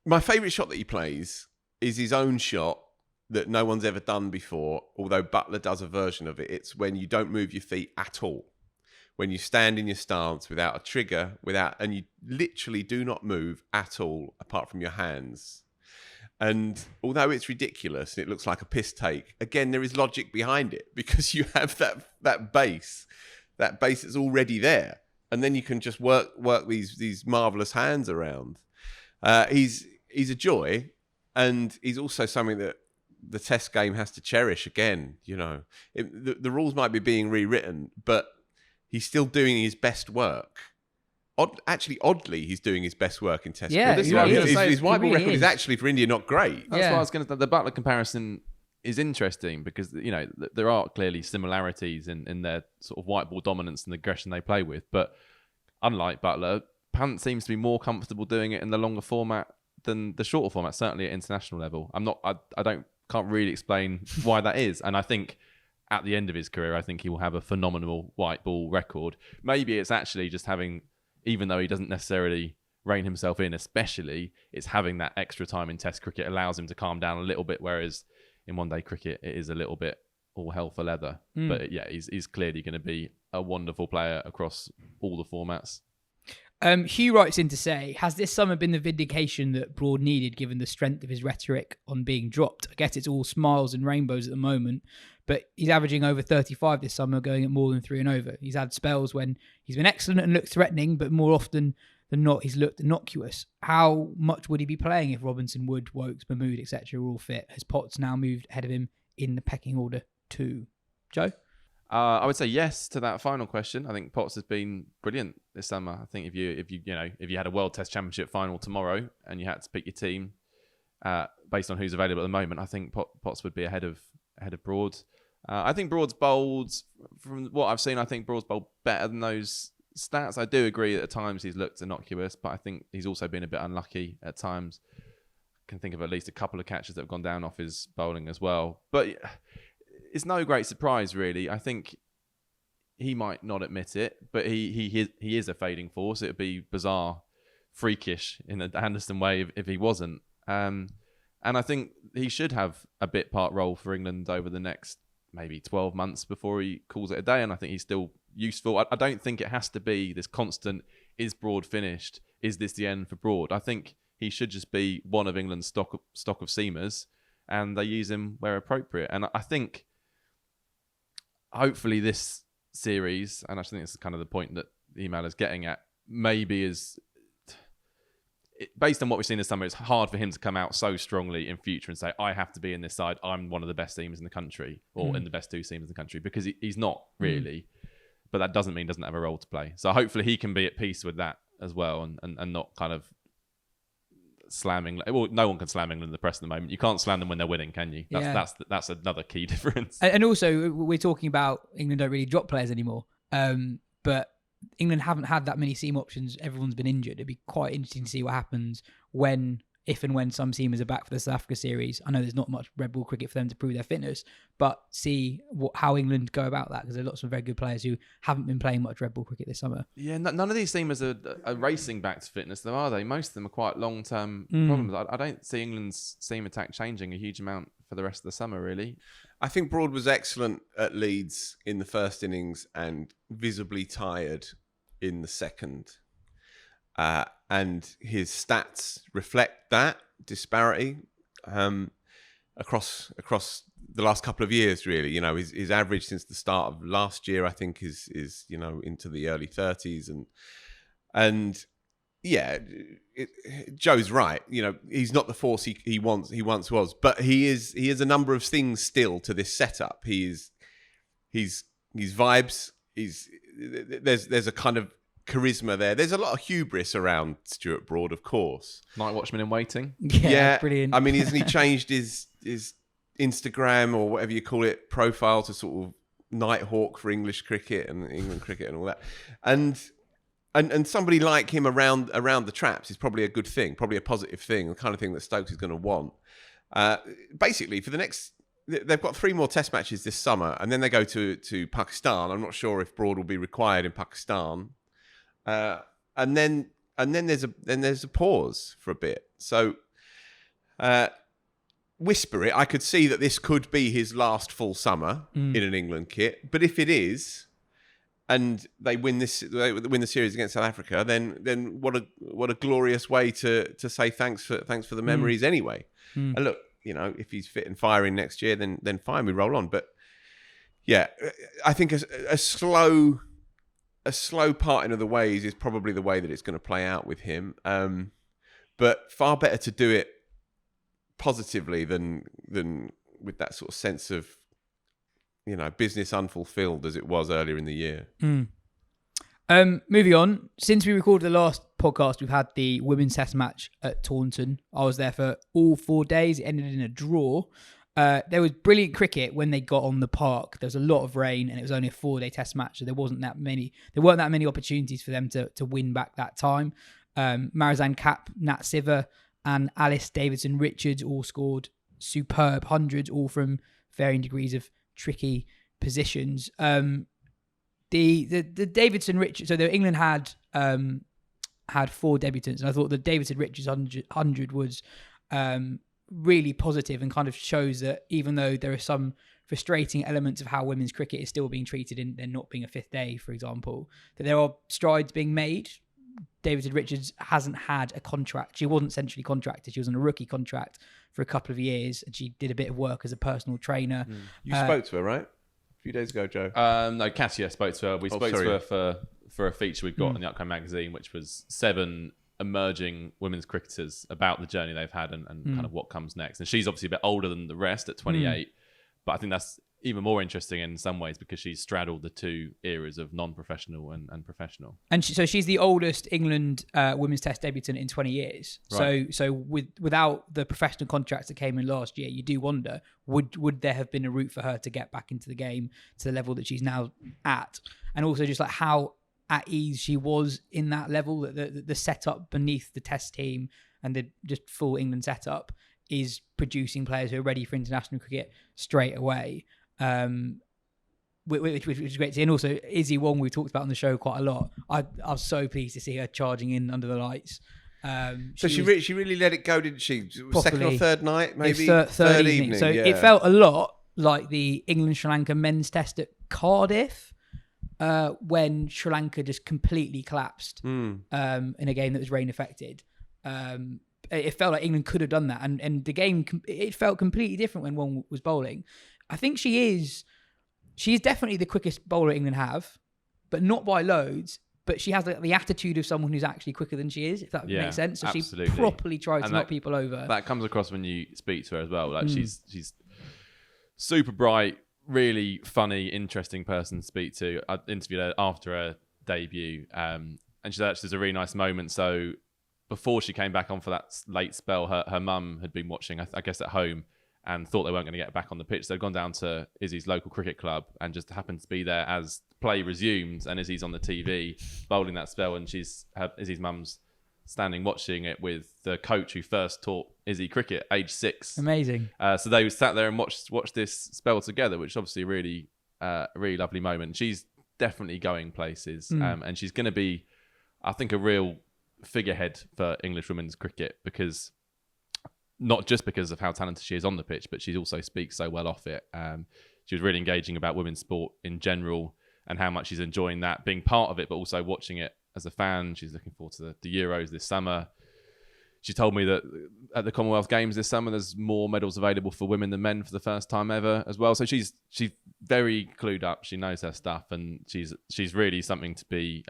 my favourite shot that he plays is his own shot that no one's ever done before, although Butler does a version of it. It's when you don't move your feet at all. When you stand in your stance without a trigger, and you literally do not move at all apart from your hands. And although it's ridiculous and it looks like a piss take, again, there is logic behind it because you have that base that's already there. And then you can just work these marvellous hands around. He's a joy, and he's also something that the Test game has to cherish again. The rules might be being rewritten, but he's still doing his best work. Oddly, he's doing his best work in Test cricket. His white ball record is actually for India not great. That's what I was going to say. The Butler comparison is interesting because there are clearly similarities in their sort of white ball dominance and the aggression they play with. But unlike Butler, Pant seems to be more comfortable doing it in the longer format than the shorter format, certainly at international level. Can't really explain why that is, and I think at the end of his career, I think he will have a phenomenal white ball record. Maybe it's actually just having, even though he doesn't necessarily rein himself in, especially, it's having that extra time in Test cricket allows him to calm down a little bit, whereas in one-day cricket, it is a little bit all hell for leather. But yeah, he's clearly going to be a wonderful player across all the formats. Hugh writes in to say, has this summer been the vindication that Broad needed given the strength of his rhetoric on being dropped? I guess it's all smiles and rainbows at the moment, but he's averaging over 35 this summer, going at more than 3 and over. He's had spells when he's been excellent and looked threatening, but more often than not, he's looked innocuous. How much would he be playing if Robinson, Wood, Wokes, Mahmood, etc. were all fit? Has Potts now moved ahead of him in the pecking order too? Joe? I would say yes to that final question. I think Potts has been brilliant this summer. I think if you had a World Test Championship final tomorrow and you had to pick your team based on who's available at the moment, I think Potts would be ahead of Broad. I think Broad's bowled, from what I've seen, I think Broad's bowled better than those stats. I do agree that at times he's looked innocuous, but I think he's also been a bit unlucky at times. I can think of at least a couple of catches that have gone down off his bowling as well. But it's no great surprise, really. I think he might not admit it, but he is a fading force. It would be bizarre, freakish in the Anderson way if he wasn't. And I think he should have a bit part role for England over the next maybe 12 months before he calls it a day. And I think he's still useful. I don't think it has to be this constant, is Broad finished? Is this the end for Broad? I think he should just be one of England's stock of seamers, and they use him where appropriate. And I think hopefully this series, and I think this is kind of the point that the email is getting at, maybe is, based on what we've seen this summer, it's hard for him to come out so strongly in future and say, I have to be in this side, I'm one of the best teams in the country, or in the best 2 teams in the country, because he's not really. But that doesn't mean he doesn't have a role to play. So hopefully he can be at peace with that as well, and not kind of slamming. Well, no one can slam England in the press at the moment. You can't slam them when they're winning, can you? That's another key difference. And also, we're talking about England don't really drop players anymore. But England haven't had that many seam options. Everyone's been injured. It'd be quite interesting to see what happens if and when some seamers are back for the South Africa series. I know there's not much red ball cricket for them to prove their fitness, but see how England go about that, because there are lots of very good players who haven't been playing much red ball cricket this summer. Yeah, none of these seamers are racing back to fitness, though, are they? Most of them are quite long-term problems. I don't see England's seam attack changing a huge amount for the rest of the summer, really. I think Broad was excellent at Leeds in the first innings and visibly tired in the second. And his stats reflect that disparity across the last couple of years, really. His average since the start of last year, I think, is into the early 30s, and yeah, Joe's right. He's not the force he once was, but he is a number of things still to this setup. He's vibes. there's a kind of charisma there. There's a lot of hubris around Stuart Broad, of course. Night watchman in waiting. Yeah, brilliant. I mean, hasn't he changed his Instagram or whatever you call it profile to sort of Nighthawk for English cricket and England cricket and all that, and somebody like him around the traps is probably a good thing, probably a positive thing, the kind of thing that Stokes is going to want. Basically, for the next, they've got 3 more Test matches this summer, and then they go to Pakistan. I'm not sure if Broad will be required in Pakistan, and then there's a pause for a bit. So. Whisper it. I could see that this could be his last full summer in an England kit. But if it is, and they win the series against South Africa, then what a glorious way to say thanks for the memories anyway. And look, if he's fit and firing next year, then fine, we roll on. But yeah, I think a slow parting of the ways is probably the way that it's going to play out with him. But far better to do it positively than with that sort of sense of business unfulfilled as it was earlier in the year. Moving on, since we recorded the last podcast, we've had the women's test match at Taunton. I was there for all 4 days. It ended in a draw. There was brilliant cricket when they got on the park. There was a lot of rain and it was only a 4-day test match, so there weren't that many opportunities for them to win back that time. Marizanne Kapp, Nat Siver and Alice Davidson-Richards all scored superb hundreds, all from varying degrees of tricky positions. The Davidson-Richards, so England had 4 debutants, and I thought the Davidson-Richards 100 was really positive and kind of shows that even though there are some frustrating elements of how women's cricket is still being treated in there not being a 5th day, for example, that there are strides being made. Davidson-Richards hasn't had a contract. She wasn't essentially contracted. She was on a rookie contract for a couple of years, and she did a bit of work as a personal trainer. You spoke to her, right? A few days ago, Joe. No, Cassia spoke to her. We spoke to her for a feature we've got in the upcoming magazine, which was 7 emerging women's cricketers about the journey they've had and kind of what comes next. And she's obviously a bit older than the rest at 28, but I think that's even more interesting in some ways because she's straddled the 2 eras of non-professional and professional. And so she's the oldest England women's test debutant in 20 years. Right. So without the professional contracts that came in last year, you do wonder, would there have been a route for her to get back into the game to the level that she's now at? And also just like how at ease she was in that level, the setup beneath the test team and the just full England setup is producing players who are ready for international cricket straight away. Which is great to see. And also Izzy Wong, we talked about on the show quite a lot. I was so pleased to see her charging in under the lights. So she really let it go, didn't she? Second or third night, maybe? Third evening. So it felt a lot like the England-Sri Lanka men's test at Cardiff, when Sri Lanka just completely collapsed in a game that was rain affected. It felt like England could have done that, and the game, it felt completely different when Wong was bowling. I think she's definitely the quickest bowler England have, but not by loads. But she has the attitude of someone who's actually quicker than she is, if that makes sense. So absolutely. She properly tries to knock people over. That comes across when you speak to her as well. Like she's super bright, really funny, interesting person to speak to. I interviewed her after her debut, and she said there's a really nice moment. So before she came back on for that late spell, her mum had been watching, I guess, at home, and thought they weren't going to get back on the pitch. So they'd gone down to Izzy's local cricket club and just happened to be there as play resumed, and Izzy's on the TV bowling that spell, and Izzy's mum's standing watching it with the coach who first taught Izzy cricket, age 6. Amazing. So they sat there and watched this spell together, which is obviously a really lovely moment. She's definitely going places, and she's going to be, I think, a real figurehead for English women's cricket, because not just because of how talented she is on the pitch, but she also speaks so well off it. She was really engaging about women's sport in general and how much she's enjoying that, being part of it, but also watching it as a fan. She's looking forward to the Euros this summer. She told me that at the Commonwealth Games this summer, there's more medals available for women than men for the first time ever as well. So she's very clued up. She knows her stuff, and she's really something to be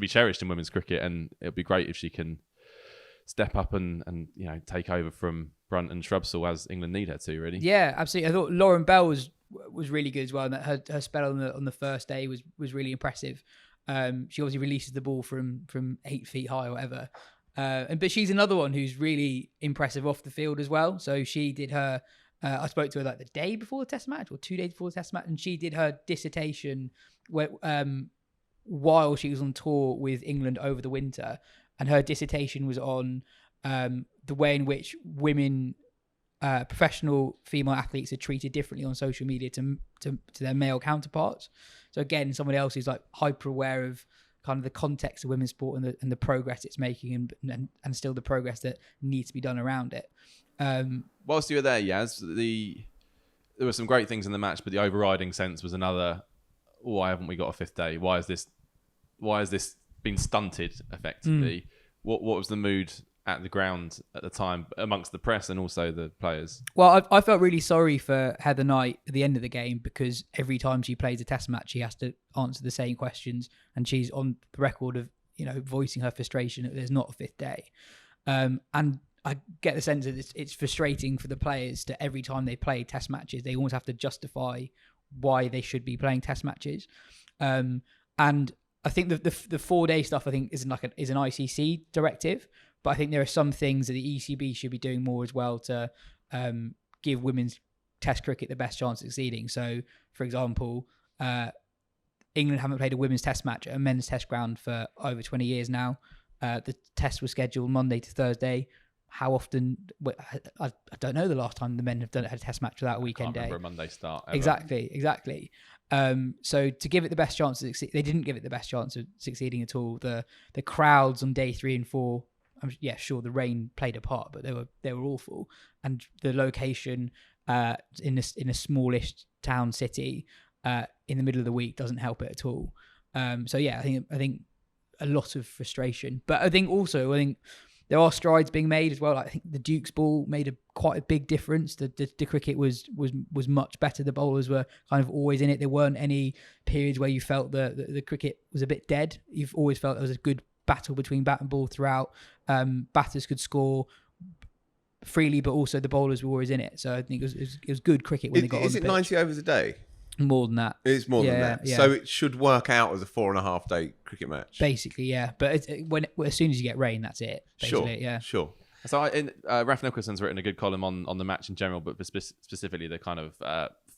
cherished in women's cricket. And it'd be great if she can step up and take over from Brunt and Shrubsall as England need her to, really. Yeah, absolutely. I thought Lauren Bell was was really good as well. And that her spell on the first day was really impressive. She obviously releases the ball from 8 feet high or whatever. But she's another one who's really impressive off the field as well. So she did her. I spoke to her like the day before the Test match or 2 days before the Test match, and she did her dissertation while she was on tour with England over the winter, and her dissertation was on the way in which women, professional female athletes, are treated differently on social media to their male counterparts. So again, someone else who's like hyper aware of kind of the context of women's sport and the progress it's making, and still the progress that needs to be done around it. Whilst you were there, Yas, there were some great things in the match, but the overriding sense was another, why haven't we got a fifth day? Why has this been stunted effectively? What was the mood at the ground at the time amongst the press and also the players? Well, I felt really sorry for Heather Knight at the end of the game, because every time she plays a Test match, she has to answer the same questions, and she's on the record of voicing her frustration that there's not a fifth day. And I get the sense that it's frustrating for the players that every time they play Test matches, they almost have to justify why they should be playing Test matches. And I think the 4-day stuff, I think, is an ICC directive, but I think there are some things that the ECB should be doing more as well to give women's Test cricket the best chance of succeeding. So, for example, England haven't played a women's Test match at a men's Test ground for over 20 years now. The Test was scheduled Monday to Thursday. How often? I don't know the last time the men have had a Test match without a weekend day. A Monday start. Ever. Exactly. So to give it the best chance of succeed, they didn't give it the best chance of succeeding at all. The crowds on day 3 and 4. Sure, the rain played a part, but they were awful, and the location in a smallish town city in the middle of the week doesn't help it at all. I think a lot of frustration, but I think there are strides being made as well. I think the Duke's ball made quite a big difference. The cricket was much better. The bowlers were kind of always in it. There weren't any periods where you felt the cricket was a bit dead. You've always felt there was a good battle between bat and ball throughout. Batters could score freely, but also the bowlers were always in it. So I think it was good cricket when they got on the pitch. Is it 90 overs a day? More than that. It's more than that. Yeah. So it should work out as a 4.5 day cricket match. Basically, yeah. But as soon as you get rain, that's it. Basically, Sure. So Raf Nicholson's written a good column on the match in general, but specifically the kind of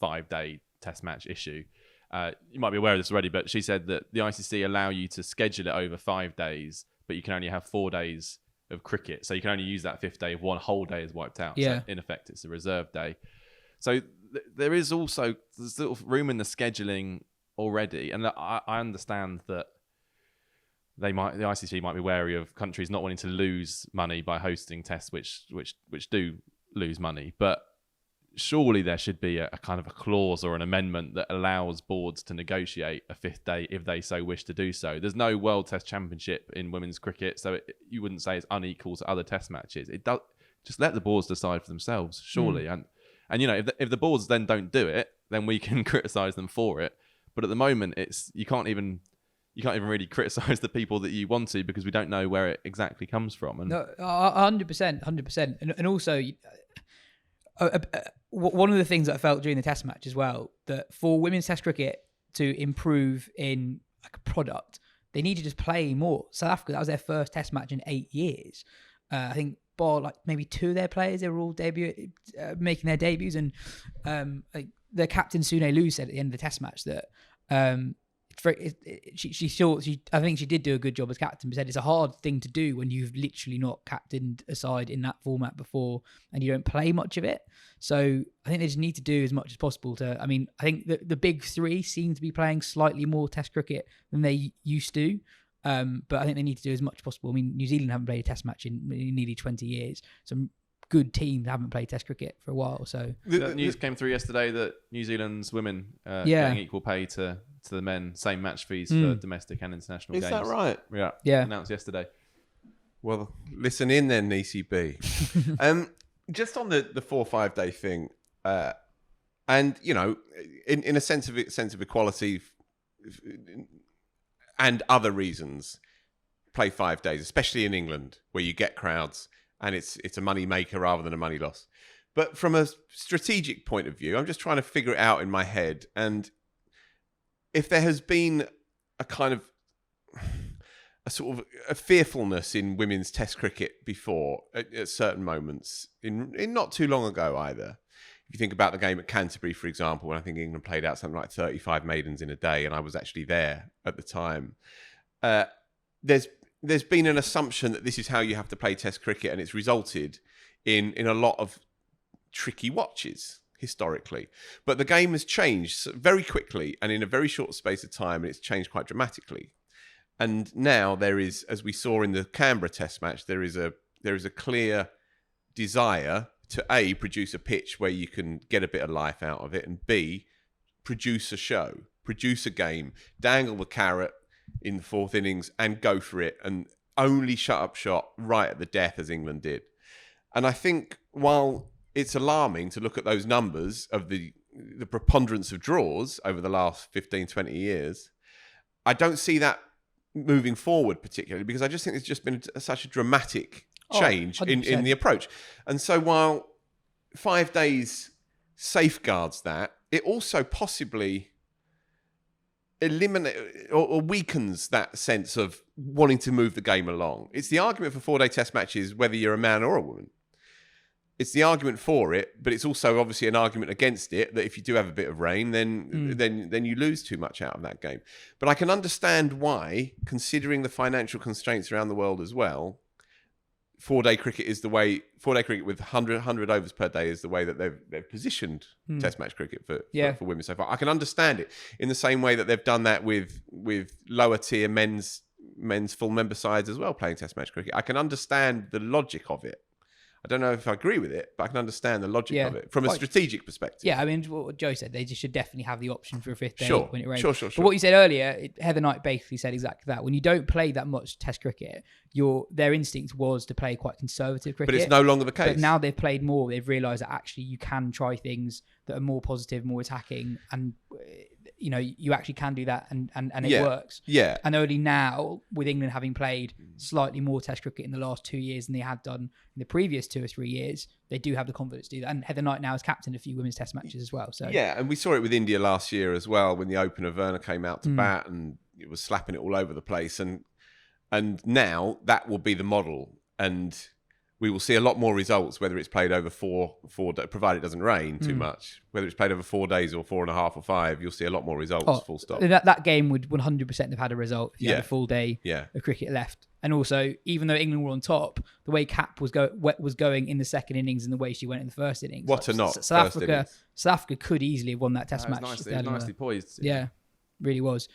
5-day Test match issue. You might be aware of this already, but she said that the ICC allow you to schedule it over 5 days, but you can only have 4 days of cricket. So you can only use that 5th day if one whole day is wiped out. Yeah. So in effect, it's a reserve day. So there is also sort of room in the scheduling already, and I understand that the ICC might be wary of countries not wanting to lose money by hosting tests, which do lose money. But surely there should be a kind of a clause or an amendment that allows boards to negotiate a 5th day if they so wish to do so. There's no World Test Championship in women's cricket, so you wouldn't say it's unequal to other Test matches. It does. Just let the boards decide for themselves, surely. And if the boards then don't do it, then we can criticise them for it. But at the moment, you can't even really criticise the people that you want to, because we don't know where it exactly comes from. And no, 100%, and also one of the things that I felt during the Test match as well, that for women's Test cricket to improve in like a product, they need to just play more. South Africa, that was their first Test match in 8 years. I think like maybe 2 of their players, they were all making their debuts, and their captain Sune Lu said at the end of the Test match that I think she did do a good job as captain, but said it's a hard thing to do when you've literally not captained a side in that format before and you don't play much of it. So I think they just need to do as much as possible I think the big 3 seem to be playing slightly more Test cricket than they used to. But I think they need to do as much as possible. New Zealand haven't played a Test match in nearly 20 years. Some good teams haven't played Test cricket for a while. So the news came through yesterday that New Zealand's women getting equal pay to the men, same match fees for domestic and international games. Is that right? Yeah. Announced yesterday. Well, listen in then, ECB. Just on the 4-5 day thing, and in a sense of equality. And other reasons, play 5 days, especially in England, where you get crowds and it's a money maker rather than a money loss. But from a strategic point of view, I'm just trying to figure it out in my head. And if there has been a kind of a sort of a fearfulness in women's Test cricket before at certain moments, in not too long ago either. If you think about the game at Canterbury, for example, when I think England played out something like 35 maidens in a day, and I was actually there at the time, there's been an assumption that this is how you have to play Test cricket, and it's resulted in a lot of tricky watches historically. But the game has changed very quickly and in a very short space of time, and it's changed quite dramatically. And now there is, as we saw in the Canberra Test match, there is a clear desire to A, produce a pitch where you can get a bit of life out of it, and B, produce a show, produce a game, dangle the carrot in the fourth innings and go for it, and only shut up shop right at the death as England did. And I think while it's alarming to look at those numbers of the preponderance of draws over the last 15, 20 years, I don't see that moving forward particularly, because I just think it's just been such a dramatic change in the approach. And so while 5 days safeguards that, it also possibly eliminate or weakens that sense of wanting to move the game along. It's the argument for 4-day Test matches, whether you're a man or a woman. It's the argument for it, but it's also obviously an argument against it, that if you do have a bit of rain, then you lose too much out of that game. But I can understand why, considering the financial constraints around the world as well, 4-day cricket is the way. 4-day cricket with 100 overs per day is the way that they've positioned Test match cricket for women so far. I can understand it in the same way that they've done that with lower tier men's full member sides as well, playing Test match cricket. I can understand the logic of it. I don't know if I agree with it, but I can understand the logic of it from a strategic perspective. Yeah, I mean, what Joe said, they just should definitely have the option for a 5th day when it rains. Sure. But what you said earlier, Heather Knight basically said exactly that. When you don't play that much Test cricket, their instinct was to play quite conservative cricket. But it's no longer the case. But now they've played more. They've realised that actually you can try things that are more positive, more attacking, and you actually can do that, and it works. Yeah. And only now, with England having played slightly more Test cricket in the last 2 years than they had done in the previous 2 or 3 years, they do have the confidence to do that. And Heather Knight now has captained a few women's Test matches as well. So yeah, and we saw it with India last year as well, when the opener Verna came out to bat and it was slapping it all over the place. And now that will be the model, and we will see a lot more results, whether it's played over four days, provided it doesn't rain too much. Whether it's played over 4 days or 4.5 or 5, you'll see a lot more results, full stop. That game would 100% have had a result if you had a full day of cricket left. And also, even though England were on top, the way Cap was going in the second innings and the way she went in the first innings. South Africa could easily have won that Test match. It was nicely poised. Yeah, really was.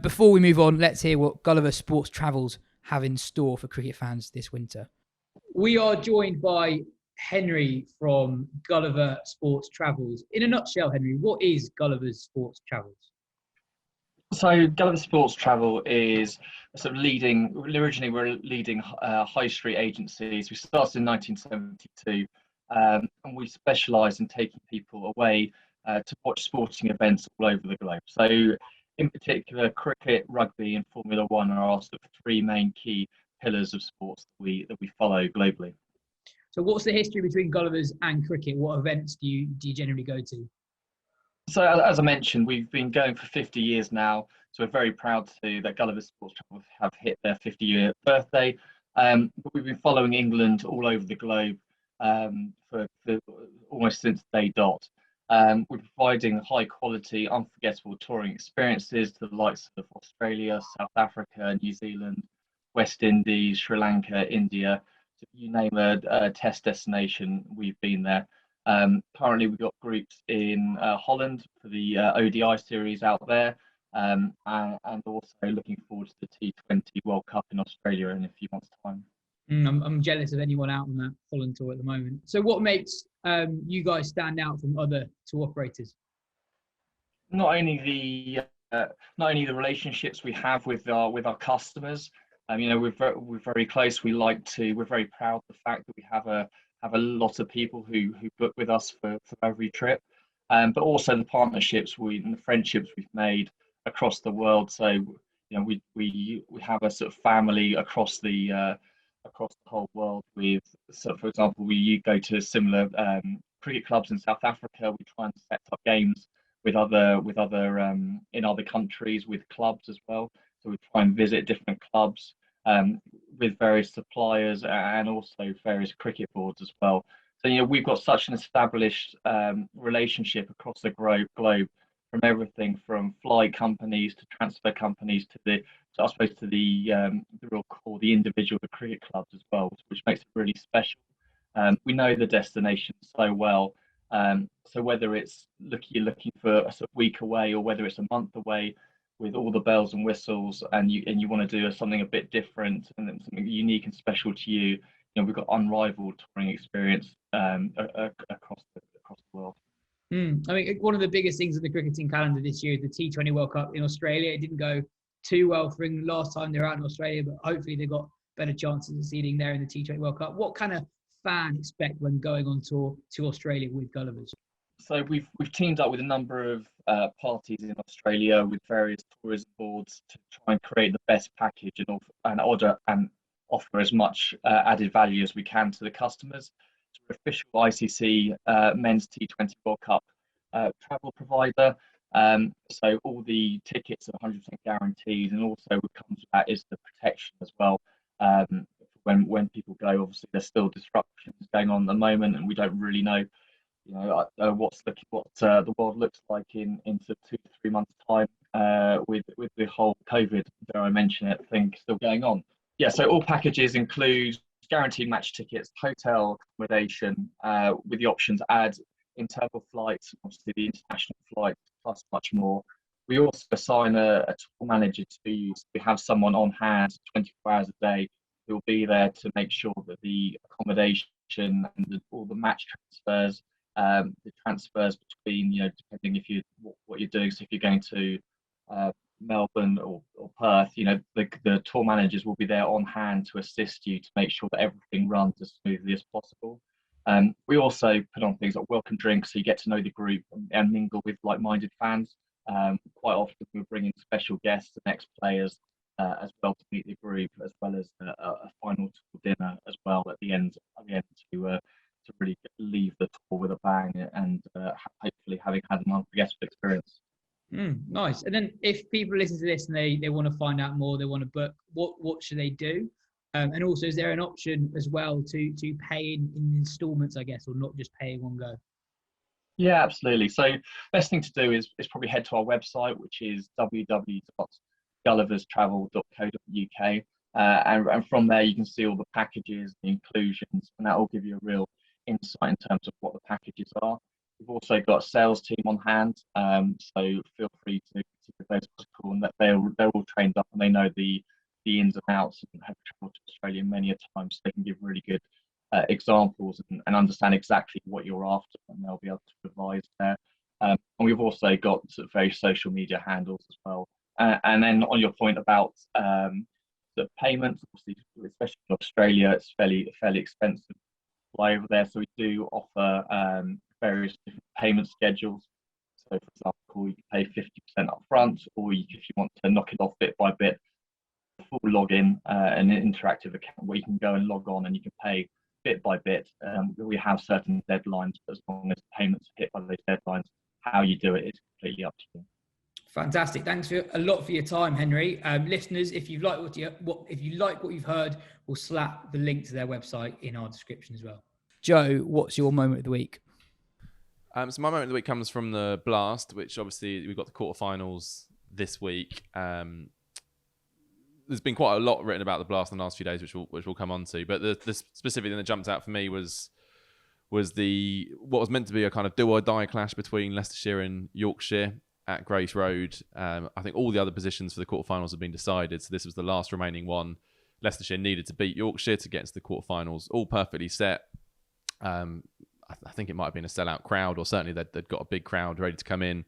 Before we move on, let's hear what Gulliver Sports Travels have in store for cricket fans this winter. We are joined by Henry from Gulliver Sports Travels. In a nutshell, Henry, what is Gulliver Sports Travels? So Gulliver Sports Travel is originally we're leading high street agencies. We started in 1972 and we specialise in taking people away to watch sporting events all over the globe. So in particular, cricket, rugby and Formula One are our sort of 3 main key pillars of sports that we follow globally. So what's the history between Gullivers and cricket? What events do you generally go to? So as I mentioned, we've been going for 50 years now. So we're very proud that Gulliver Sports Travel have hit their 50-year birthday. But we've been following England all over the globe for almost since day dot. We're providing high quality, unforgettable touring experiences to the likes of Australia, South Africa, New Zealand, West Indies, Sri Lanka, India. So you name a test destination, we've been there. Currently, we've got groups in Holland for the ODI series out there, and also looking forward to the T20 World Cup in Australia in a few months' time. I'm jealous of anyone out on that Holland tour at the moment. So what makes you guys stand out from other tour operators? Not only the relationships we have with our customers. We're very close. We're very proud of the fact that we have a lot of people who book with us for every trip, but also the partnerships and the friendships we've made across the world. So we have a sort of family across the whole world. For example, we go to similar cricket clubs in South Africa. We try and set up games with other in other countries with clubs as well. So we try and visit different clubs with various suppliers and also various cricket boards as well. So we've got such an established relationship across the globe, from everything from flight companies to transfer companies to the real core, the individual cricket clubs as well, which makes it really special. We know the destination so well. So whether it's you're looking for a sort of week away, or whether it's a month away, with all the bells and whistles, and you want to do something a bit different and something unique and special to you, we've got unrivaled touring experience across the world. I mean, one of the biggest things in the cricketing calendar this year is the T20 World Cup in Australia. It didn't go too well for England last time they were out in Australia, but hopefully they've got better chances of seeding there in the T20 World Cup. What kind of fan expect when going on tour to Australia with Gullivers? So we've teamed up with a number of parties in Australia with various tourism boards to try and create the best package and offer as much added value as we can to the customers. So we're official ICC Men's T20 World Cup travel provider. So all the tickets are 100% guaranteed, and also what comes with that is the protection as well. When people go, obviously there's still disruptions going on at the moment, and we don't really know what the world looks like into 2 to 3 months time with the whole COVID, dare I mention it, thing still going on. Yeah, so all packages include guaranteed match tickets, hotel accommodation, with the option to add internal flights, obviously the international flights, plus much more. We also assign a tour manager to you. So we have someone on hand 24 hours a day who will be there to make sure that the accommodation and all the match transfers, the transfers between, depending what you're doing. So if you're going to Melbourne or Perth, the tour managers will be there on hand to assist you to make sure that everything runs as smoothly as possible. We also put on things like welcome drinks, so you get to know the group and mingle with like-minded fans. Quite often we bring in special guests and ex-players as well to meet the group, as well as a final dinner as well at the end to really leave the tour with a bang and hopefully having had an unforgettable experience. Nice. And then if people listen to this and they want to find out more, they want to book, what should they do? And also, is there an option as well to pay in installments, I guess, or not just pay in one go? Yeah, absolutely. So best thing to do is probably head to our website, which is www.gulliverstravel.co.uk. And from there, you can see all the packages, the inclusions, and that will give you a real insight in terms of what the packages are. We've also got a sales team on hand, so feel free to give those a call, and that they're all trained up and they know the ins and outs and have travelled to Australia many a time, so they can give really good examples and understand exactly what you're after, and they'll be able to advise there. And we've also got sort of various social media handles as well. And then on your point about the payments, obviously, especially in Australia, it's fairly expensive to fly over there. So we do offer various different payment schedules. So, for example, you can pay 50% up front, or if you want to knock it off bit by bit, full login, an interactive account where you can go and log on and you can pay bit by bit. We have certain deadlines, but as long as payments are hit by those deadlines, how you do it is completely up to you. Fantastic. Thanks a lot for your time, Henry. Listeners, if you like what you've heard, we'll slap the link to their website in our description as well. Joe, what's your moment of the week? So my moment of the week comes from the Blast, which obviously we've got the quarterfinals this week. There's been quite a lot written about the Blast in the last few days, which we'll come on to. But the specific thing that jumped out for me was what was meant to be a kind of do or die clash between Leicestershire and Yorkshire at Grace Road. I think all the other positions for the quarterfinals have been decided, so this was the last remaining one. Leicestershire needed to beat Yorkshire to get into the quarterfinals, all perfectly set. I think it might have been a sellout crowd, or certainly they'd got a big crowd ready to come in.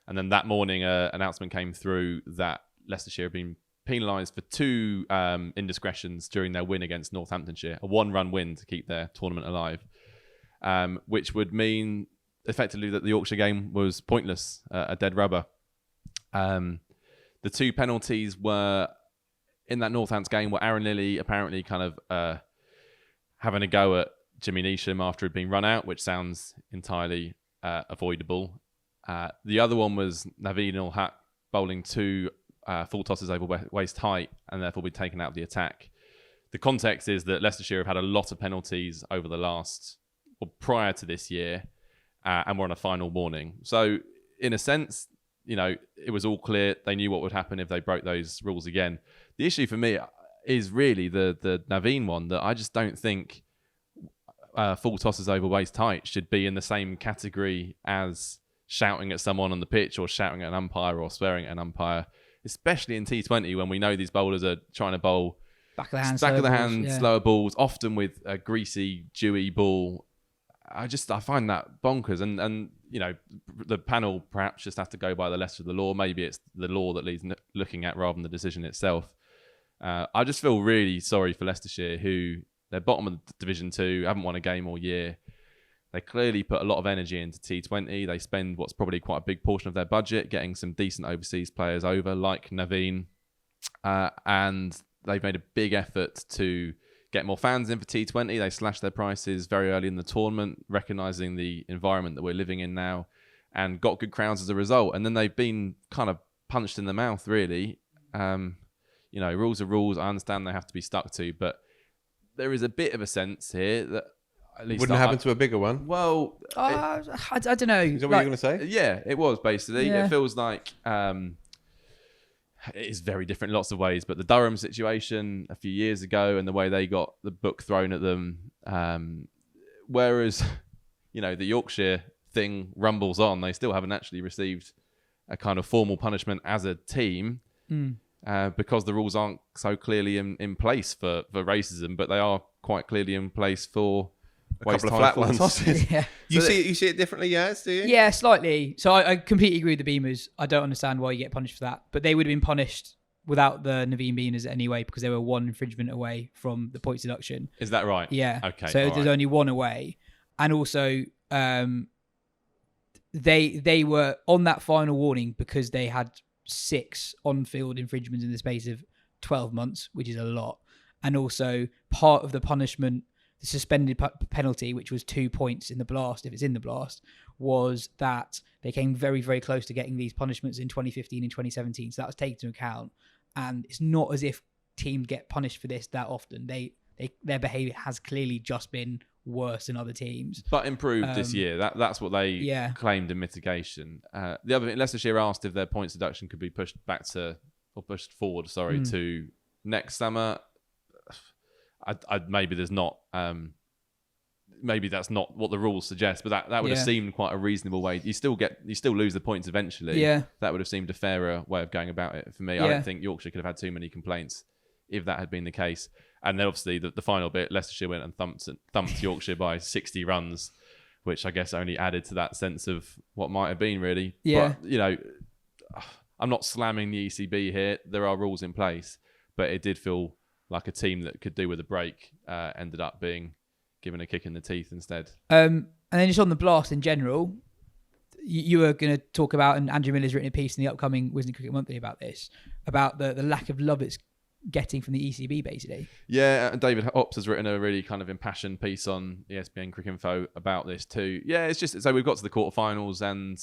And then that morning, an announcement came through that Leicestershire had been penalised for 2 indiscretions during their win against Northamptonshire, a 1-run win to keep their tournament alive, which would mean effectively that the Yorkshire game was pointless, a dead rubber. The 2 penalties were in that Northants game were Aaron Lilly apparently kind of having a go at Jimmy Neesham after he'd been run out, which sounds entirely avoidable. The other one was Naveen ul-Haq bowling 2 full tosses over waist height and therefore be taken out of the attack. The context is that Leicestershire have had a lot of penalties over the prior to this year, and were on a final warning. So in a sense, it was all clear. They knew what would happen if they broke those rules again. The issue for me is really the Naveen one, that I just don't think full tosses over waist height should be in the same category as shouting at someone on the pitch or shouting at an umpire or swearing at an umpire, especially in T20 when we know these bowlers are trying to bowl back of the hand, slower balls, often with a greasy, dewy ball. I find that bonkers. And the panel perhaps just have to go by the letter of the law. Maybe it's the law that needs looking at rather than the decision itself. I just feel really sorry for Leicestershire, who they're bottom of Division 2, haven't won a game all year. They clearly put a lot of energy into T20. They spend what's probably quite a big portion of their budget getting some decent overseas players over, like Naveen. And they've made a big effort to get more fans in for T20. They slashed their prices very early in the tournament, recognising the environment that we're living in now, and got good crowds as a result. And then they've been kind of punched in the mouth, really. Rules are rules. I understand they have to be stuck to, but there is a bit of a sense here that at least wouldn't happen to a bigger one. Well, I don't know. Is that what you're going to say? Yeah, it was basically. Yeah. It feels like it is very different in lots of ways, but the Durham situation a few years ago and the way they got the book thrown at them, whereas the Yorkshire thing rumbles on, they still haven't actually received a kind of formal punishment as a team. Because the rules aren't so clearly in place for racism, but they are quite clearly in place for a couple of flat ones. Yeah. You see it differently, Yaz, do you? Yeah, slightly. So I completely agree with the Beamers. I don't understand why you get punished for that, but they would have been punished without the Naveen Beamers anyway, because they were 1 infringement away from the points deduction. Is that right? Yeah. Okay. So there's only 1 away, and also they were on that final warning because they had 6 on-field infringements in the space of 12 months, which is a lot. And also part of the punishment, the suspended penalty, which was 2 points in the blast, if it's in the blast, was that they came very, very close to getting these punishments in 2015 and 2017. So that was taken into account. And it's not as if teams get punished for this that often. Their behaviour has clearly just been worse than other teams, but improved this year. That's what they claimed in mitigation. The other thing, Leicestershire asked if their points deduction could be pushed forward to next summer. Maybe there's not. Maybe that's not what the rules suggest, but that would have seemed quite a reasonable way. You still lose the points eventually. Yeah, that would have seemed a fairer way of going about it for me. I don't think Yorkshire could have had too many complaints if that had been the case. And then obviously the final bit, Leicestershir went and thumped Yorkshire by 60 runs, which I guess only added to that sense of what might have been, really. Yeah. But, I'm not slamming the ECB here. There are rules in place, but it did feel like a team that could do with a break ended up being given a kick in the teeth instead. And then just on the blast in general, you were going to talk about, and Andrew Miller's written a piece in the upcoming Wisden Cricket Monthly about this, about the lack of love it's getting from the ECB, basically. Yeah, David Ops has written a really kind of impassioned piece on ESPN Cricket Info about this too. Yeah, it's just, so we've got to the quarterfinals, and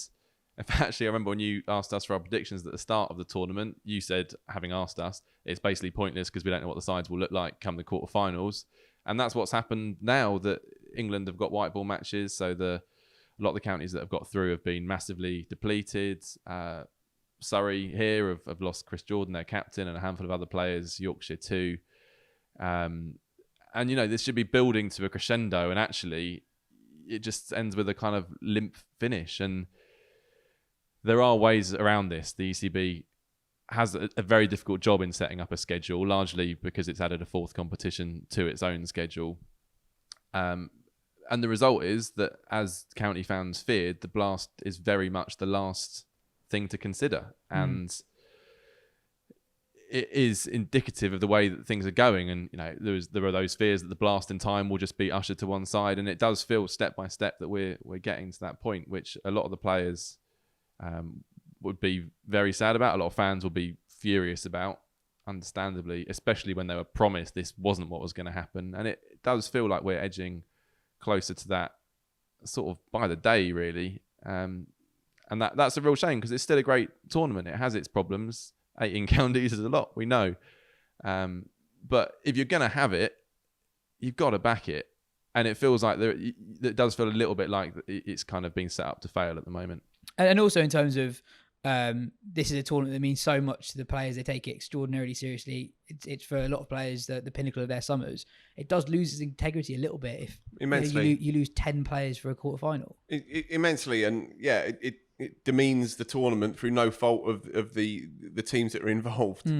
actually I remember when you asked us for our predictions at the start of the tournament, you said, having asked us, it's basically pointless because we don't know what the sides will look like come the quarterfinals. And that's what's happened now that England have got white ball matches, so a lot of the counties that have got through have been massively depleted. Surrey here have lost Chris Jordan, their captain, and a handful of other players, Yorkshire too. And, this should be building to a crescendo, and actually it just ends with a kind of limp finish. And there are ways around this. The ECB has a very difficult job in setting up a schedule, largely because it's added a 4th competition to its own schedule. And the result is that, as county fans feared, the blast is very much the last thing to consider, and it is indicative of the way that things are going. And there are those fears that the blast in time will just be ushered to one side, and it does feel step by step that we're getting to that point, which a lot of the players would be very sad about. A lot of fans will be furious about, understandably, especially when they were promised this wasn't what was going to happen. And it does feel like we're edging closer to that sort of by the day, really. And that's a real shame because it's still a great tournament. It has its problems. 18 counties is a lot, we know. But if you're going to have it, you've got to back it. And it feels like it does feel a little bit like it's kind of being set up to fail at the moment. And also in terms of this is a tournament that means so much to the players. They take it extraordinarily seriously. It's for a lot of players the pinnacle of their summers. It does lose its integrity a little bit if immensely you lose 10 players for a quarterfinal. Immensely, and it demeans the tournament through no fault of the teams that are involved.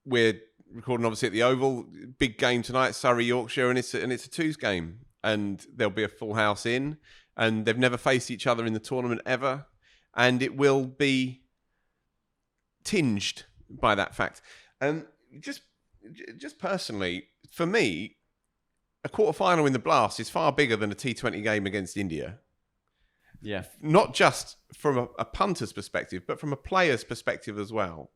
We're recording obviously at the Oval. Big game tonight, Surrey Yorkshire, and it's a twos game, and there'll be a full house in, and they've never faced each other in the tournament ever. And it will be tinged by that fact. And just personally, for me, a quarterfinal in the Blast is far bigger than a T20 game against India. Yeah. Not just from a punter's perspective, but from a player's perspective as well.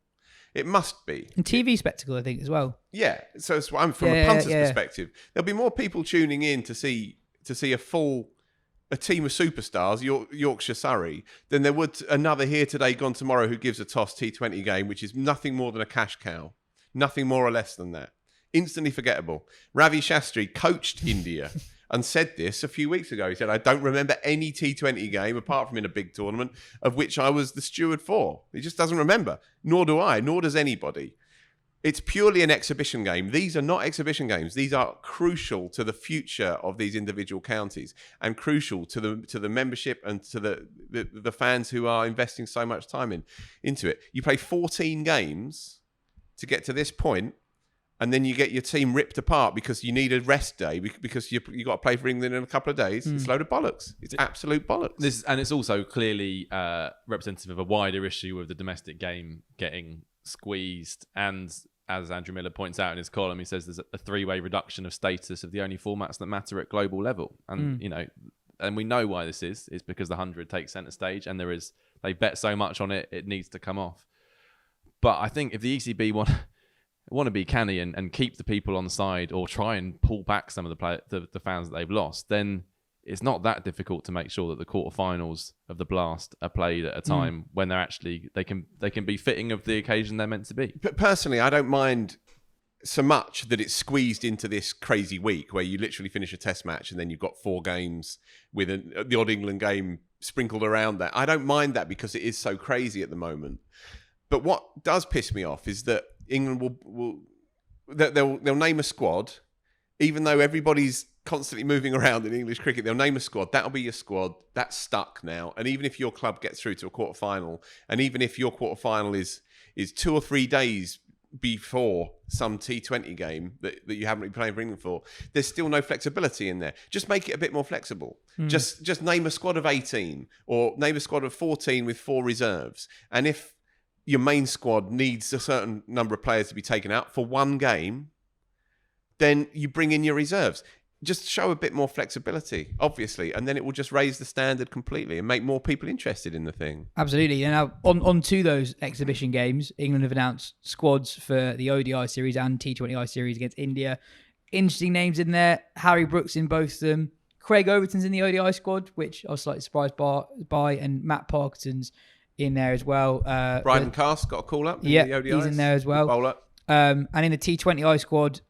It must be. And TV spectacle, I think, as well. Yeah. So it's, from a punter's perspective, there'll be more people tuning in to see a team of superstars, Yorkshire Surrey, than there would another here today, gone tomorrow who gives a toss T20 game, which is nothing more than a cash cow. Nothing more or less than that. Instantly forgettable. Ravi Shastri coached India and said this a few weeks ago. He said, I don't remember any T20 game, apart from in a big tournament, of which I was the steward for. He just doesn't remember. Nor do I, nor does anybody. It's purely an exhibition game. These are not exhibition games. These are crucial to the future of these individual counties and crucial to the membership and to the fans who are investing so much time into it. You play 14 games to get to this point, and then you get your team ripped apart because you need a rest day because you got to play for England in a couple of days. It's a load of bollocks. It's absolute bollocks. And it's also clearly representative of a wider issue of the domestic game getting squeezed, and as Andrew Miller points out in his column, he says there's a three-way reduction of status of the only formats that matter at global level. And and we know why this is. It's because the 100 takes centre stage, and they bet so much on it needs to come off. But I think if the ECB want to be canny and keep the people on side, or try and pull back some of the fans that they've lost, then it's not that difficult to make sure that the quarterfinals of the Blast are played at a time when they can be fitting of the occasion they're meant to be. But personally, I don't mind so much that it's squeezed into this crazy week where you literally finish a test match and then you've got 4 games with the odd England game sprinkled around that. I don't mind that because it is so crazy at the moment. But what does piss me off is that England they'll name a squad, even though everybody's constantly moving around in English cricket. They'll name a squad. That'll be your squad. That's stuck now. And even if your club gets through to a quarterfinal, and even if your quarterfinal is 2 or 3 days before some T20 game that you haven't been playing for England for, there's still no flexibility in there. Just make it a bit more flexible. Just name a squad of 18 or name a squad of 14 with 4 reserves. And if your main squad needs a certain number of players to be taken out for one game, then you bring in your reserves. Just show a bit more flexibility, obviously, and then it will just raise the standard completely and make more people interested in the thing. Absolutely. And now on to those exhibition games, England have announced squads for the ODI series and T20I series against India. Interesting names in there. Harry Brooks in both of them. Craig Overton's in the ODI squad, which I was slightly surprised by, and Matt Parkinson's in there as well. Bryden Cast got a call up. Yeah, the ODIs. he's in there as well. Bowler. And in the T20I squad,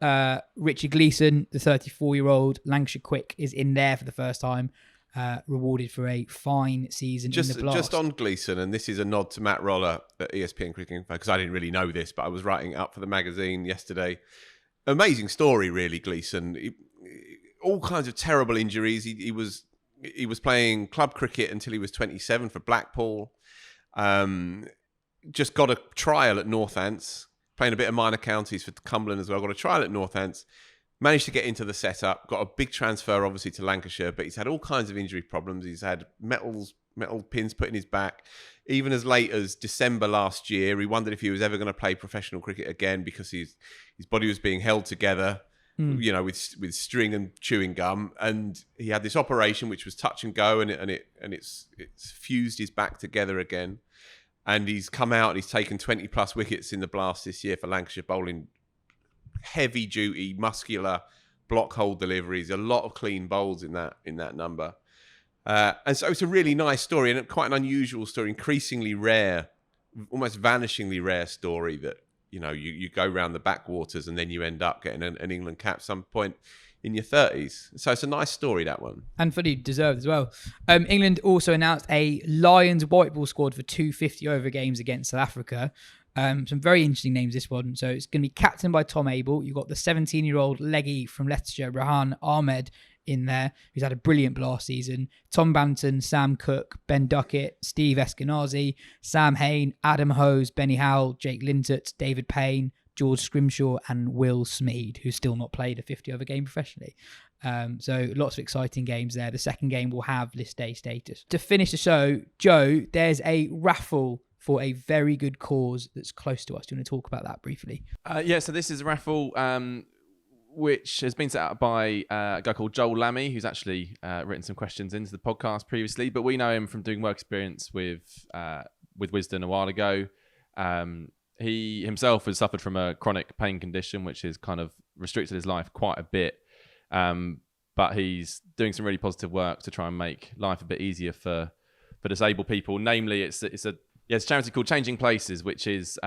Richard Gleeson, the 34-year-old Lancashire Quick, is in there for the first time, rewarded for a fine season in the Blast. Just on Gleeson, and this is a nod to Matt Roller at ESPN Cricket, because I didn't really know this, but I was writing up for the magazine yesterday. Amazing story, really, Gleeson. All kinds of terrible injuries. He was playing club cricket until he was 27 for Blackpool. Just got a trial at Northants. Playing a bit of minor counties for Cumberland as well. Got a trial at Northants. Managed to get into the setup. Got a big transfer, obviously, to Lancashire. But he's had all kinds of injury problems. He's had metal pins put in his back. Even as late as December last year, he wondered if he was ever going to play professional cricket again because his body was being held together, with string and chewing gum. And he had this operation which was touch and go, and it's fused his back together again. And he's come out and he's taken 20 plus wickets in the Blast this year for Lancashire, bowling heavy duty, muscular block hole deliveries, a lot of clean bowls in that number. And so it's a really nice story and quite an unusual story, increasingly rare, almost vanishingly rare story that, you go around the backwaters and then you end up getting an England cap some point in your 30s. So it's a nice story, that one. And fully deserved as well. England also announced a Lions white ball squad for 250 over games against South Africa. Some very interesting names, this one. So it's going to be captained by Tom Abel. You've got the 17-year-old leggy from Leicestershire, Rahan Ahmed, in there, who's had a brilliant last season. Tom Banton, Sam Cook, Ben Duckett, Steve Eskenazi, Sam Hain, Adam Hose, Benny Howell, Jake Lintott, David Payne, George Scrimshaw, and Will Smead, who's still not played a 50-over game professionally. So lots of exciting games there. The second game will have list day status. To finish the show, Joe, there's a raffle for a very good cause that's close to us. Do you want to talk about that briefly? So this is a raffle which has been set up by a guy called Joel Lammy, who's actually written some questions into the podcast previously, but we know him from doing work experience with Wisden a while ago. He himself has suffered from a chronic pain condition, which has kind of restricted his life quite a bit. But he's doing some really positive work to try and make life a bit easier for disabled people. Namely, it's a charity called Changing Places, which is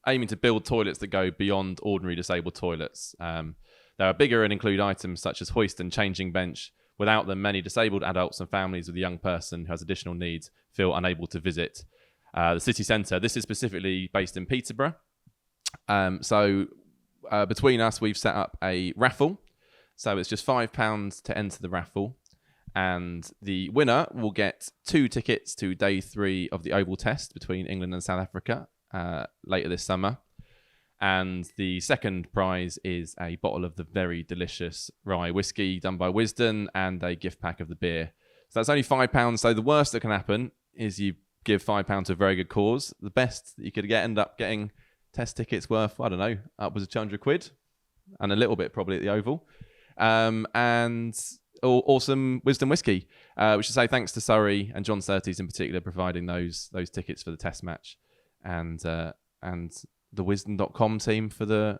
aiming to build toilets that go beyond ordinary disabled toilets. They are bigger and include items such as hoist and changing bench. Without them, many disabled adults and families with a young person who has additional needs feel unable to visit the city centre. This is specifically based in Peterborough. So between us, we've set up a raffle. So it's just £5 to enter the raffle. And the winner will get 2 tickets to day 3 of the Oval Test between England and South Africa later this summer. And the second prize is a bottle of the very delicious rye whiskey done by Wisden and a gift pack of the beer. So that's only £5. So the worst that can happen is you give £5 to a very good cause. The best that you could end up getting test tickets worth, I don't know, upwards of £200 and a little bit probably at the Oval. And awesome Wisden whiskey. We should say thanks to Surrey and John Surtees in particular providing those tickets for the test match, and the Wisden.com team for the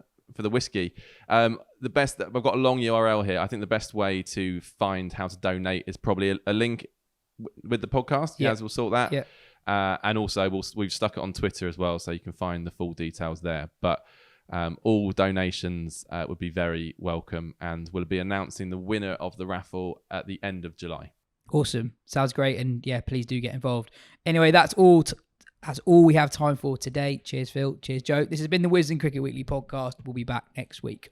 whiskey. The best, I've got a long URL here. I think the best way to find how to donate is probably a link with the podcast. Yeah, we'll sort that. Yeah. And also we've stuck it on Twitter as well, so you can find the full details there. But all donations would be very welcome, and we'll be announcing the winner of the raffle at the end of July. Awesome. Sounds great. And yeah, please do get involved. Anyway, that's all we have time for today. Cheers, Phil. Cheers, Joe. This has been the Wisden Cricket Weekly podcast. We'll be back next week.